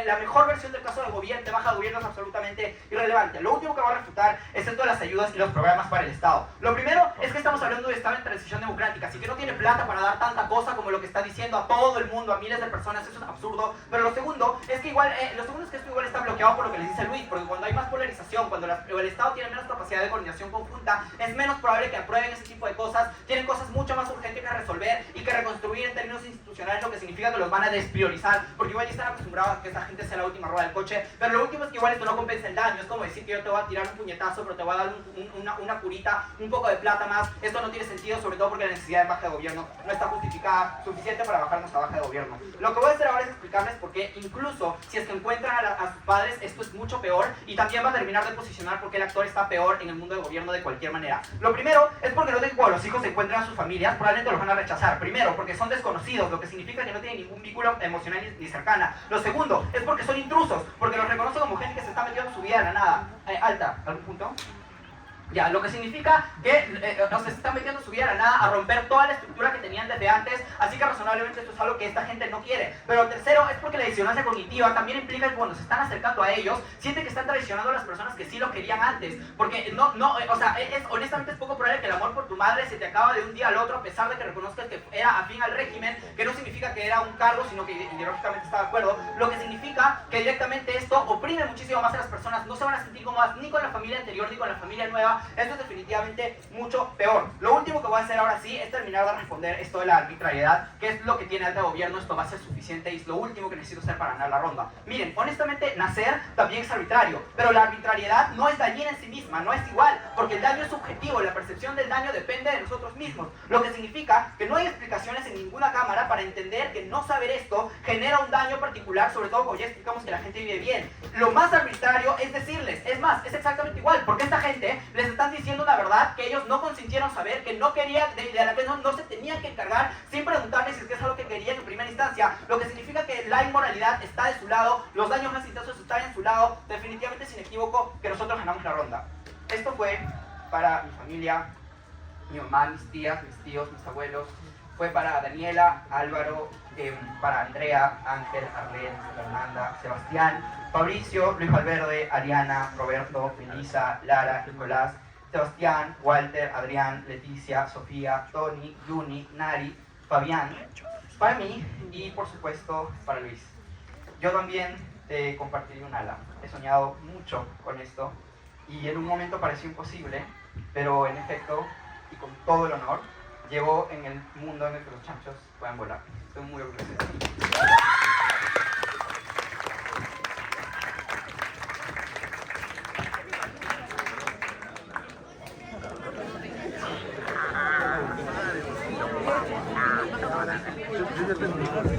La mejor versión del caso de gobierno, de baja de gobierno, es absolutamente irrelevante. Lo último que va a refutar es esto de las ayudas y los programas para el Estado. Lo primero es que estamos hablando de Estado en transición democrática, así que no tiene plata para dar tanta cosa como lo que está diciendo a todo el mundo, a miles de personas. Eso es absurdo. Pero lo segundo es que esto igual está bloqueado por lo que les dice Luis, porque cuando hay más polarización, cuando el Estado tiene menos capacidad de coordinación conjunta, es menos probable que aprueben ese tipo de cosas. Tienen cosas mucho más urgentes que resolver y que reconstruir en términos institucionales, lo que significa que los van a despriorizar, porque igual ya están acostumbrados a que esta gente sea la última rueda del coche. Pero lo último es que igual esto no compensa el daño. Es como decir que yo te voy a tirar un puñetazo, pero te voy a dar una curita, un poco de plata más. Esto no tiene sentido, sobre todo porque la necesidad de baja de gobierno no está justificada suficiente para bajar nuestra baja de gobierno. Lo que voy a hacer ahora es explicarles por qué, incluso si es que encuentran a sus padres, esto es mucho peor, y también va a terminar de posicionar por qué el actor está peor en el mundo del gobierno de cualquier manera. Lo primero es porque no de cuando los hijos se encuentran a sus familias, probablemente los van a rechazar. Primero, porque son desconocidos, lo que significa que no tienen ningún vínculo emocional ni cercana. Lo segundo es porque son intrusos, porque los reconocen como gente que se está metiendo en su vida de la nada. Alta, ¿algún punto? Ya, lo que significa que se están metiendo su vida a la nada a romper toda la estructura que tenían desde antes, así que razonablemente esto es algo que esta gente no quiere. Pero tercero es porque la disonancia cognitiva también implica que cuando se están acercando a ellos, sienten que están traicionando a las personas que sí lo querían antes, porque honestamente es poco probable que el amor por tu madre se te acaba de un día al otro, a pesar de que reconozcas que era afín al régimen, que no significa que era un cargo, sino que ideológicamente está de acuerdo, lo que significa que directamente esto oprime muchísimo más a las personas, no se van a sentir cómodas ni con la familia anterior ni con la familia nueva. Esto es definitivamente mucho peor. Lo último que voy a hacer ahora sí es terminar de responder esto de la arbitrariedad, que es lo que tiene alta gobierno. Esto va a ser suficiente y es lo último que necesito hacer para ganar la ronda. Miren, honestamente, nacer también es arbitrario, pero la arbitrariedad no es dañina en sí misma, no es igual, porque el daño es subjetivo, la percepción del daño depende de nosotros mismos, lo que significa que no hay explicaciones en ninguna cámara para entender que no saber esto genera un daño particular, sobre todo como ya explicamos que la gente vive bien. Lo más arbitrario es decirles, es más, es exactamente igual, porque esta gente les están diciendo una verdad que ellos no consintieron saber, que no querían, de la que no se tenían que encargar, sin preguntarles si es que es algo que querían en primera instancia, lo que significa que la inmoralidad está de su lado, los daños más intensos están en su lado, definitivamente sin equívoco que nosotros ganamos la ronda. Esto fue para mi familia, mi mamá, mis tías, mis tíos, mis abuelos, fue para Daniela, Álvaro, para Andrea, Ángel, Arlene, Fernanda, Sebastián, Fabricio, Luis Valverde, Ariana, Roberto, Melissa, Lara, Nicolás, Sebastián, Walter, Adrián, Leticia, Sofía, Tony, Yuni, Nari, Fabián, para mí y por supuesto para Luis. Yo también te compartiría un ala. He soñado mucho con esto y en un momento pareció imposible, pero en efecto y con todo el honor, llevo en el mundo en el que los chanchos puedan volar. Estoy muy orgulloso de ti. Yo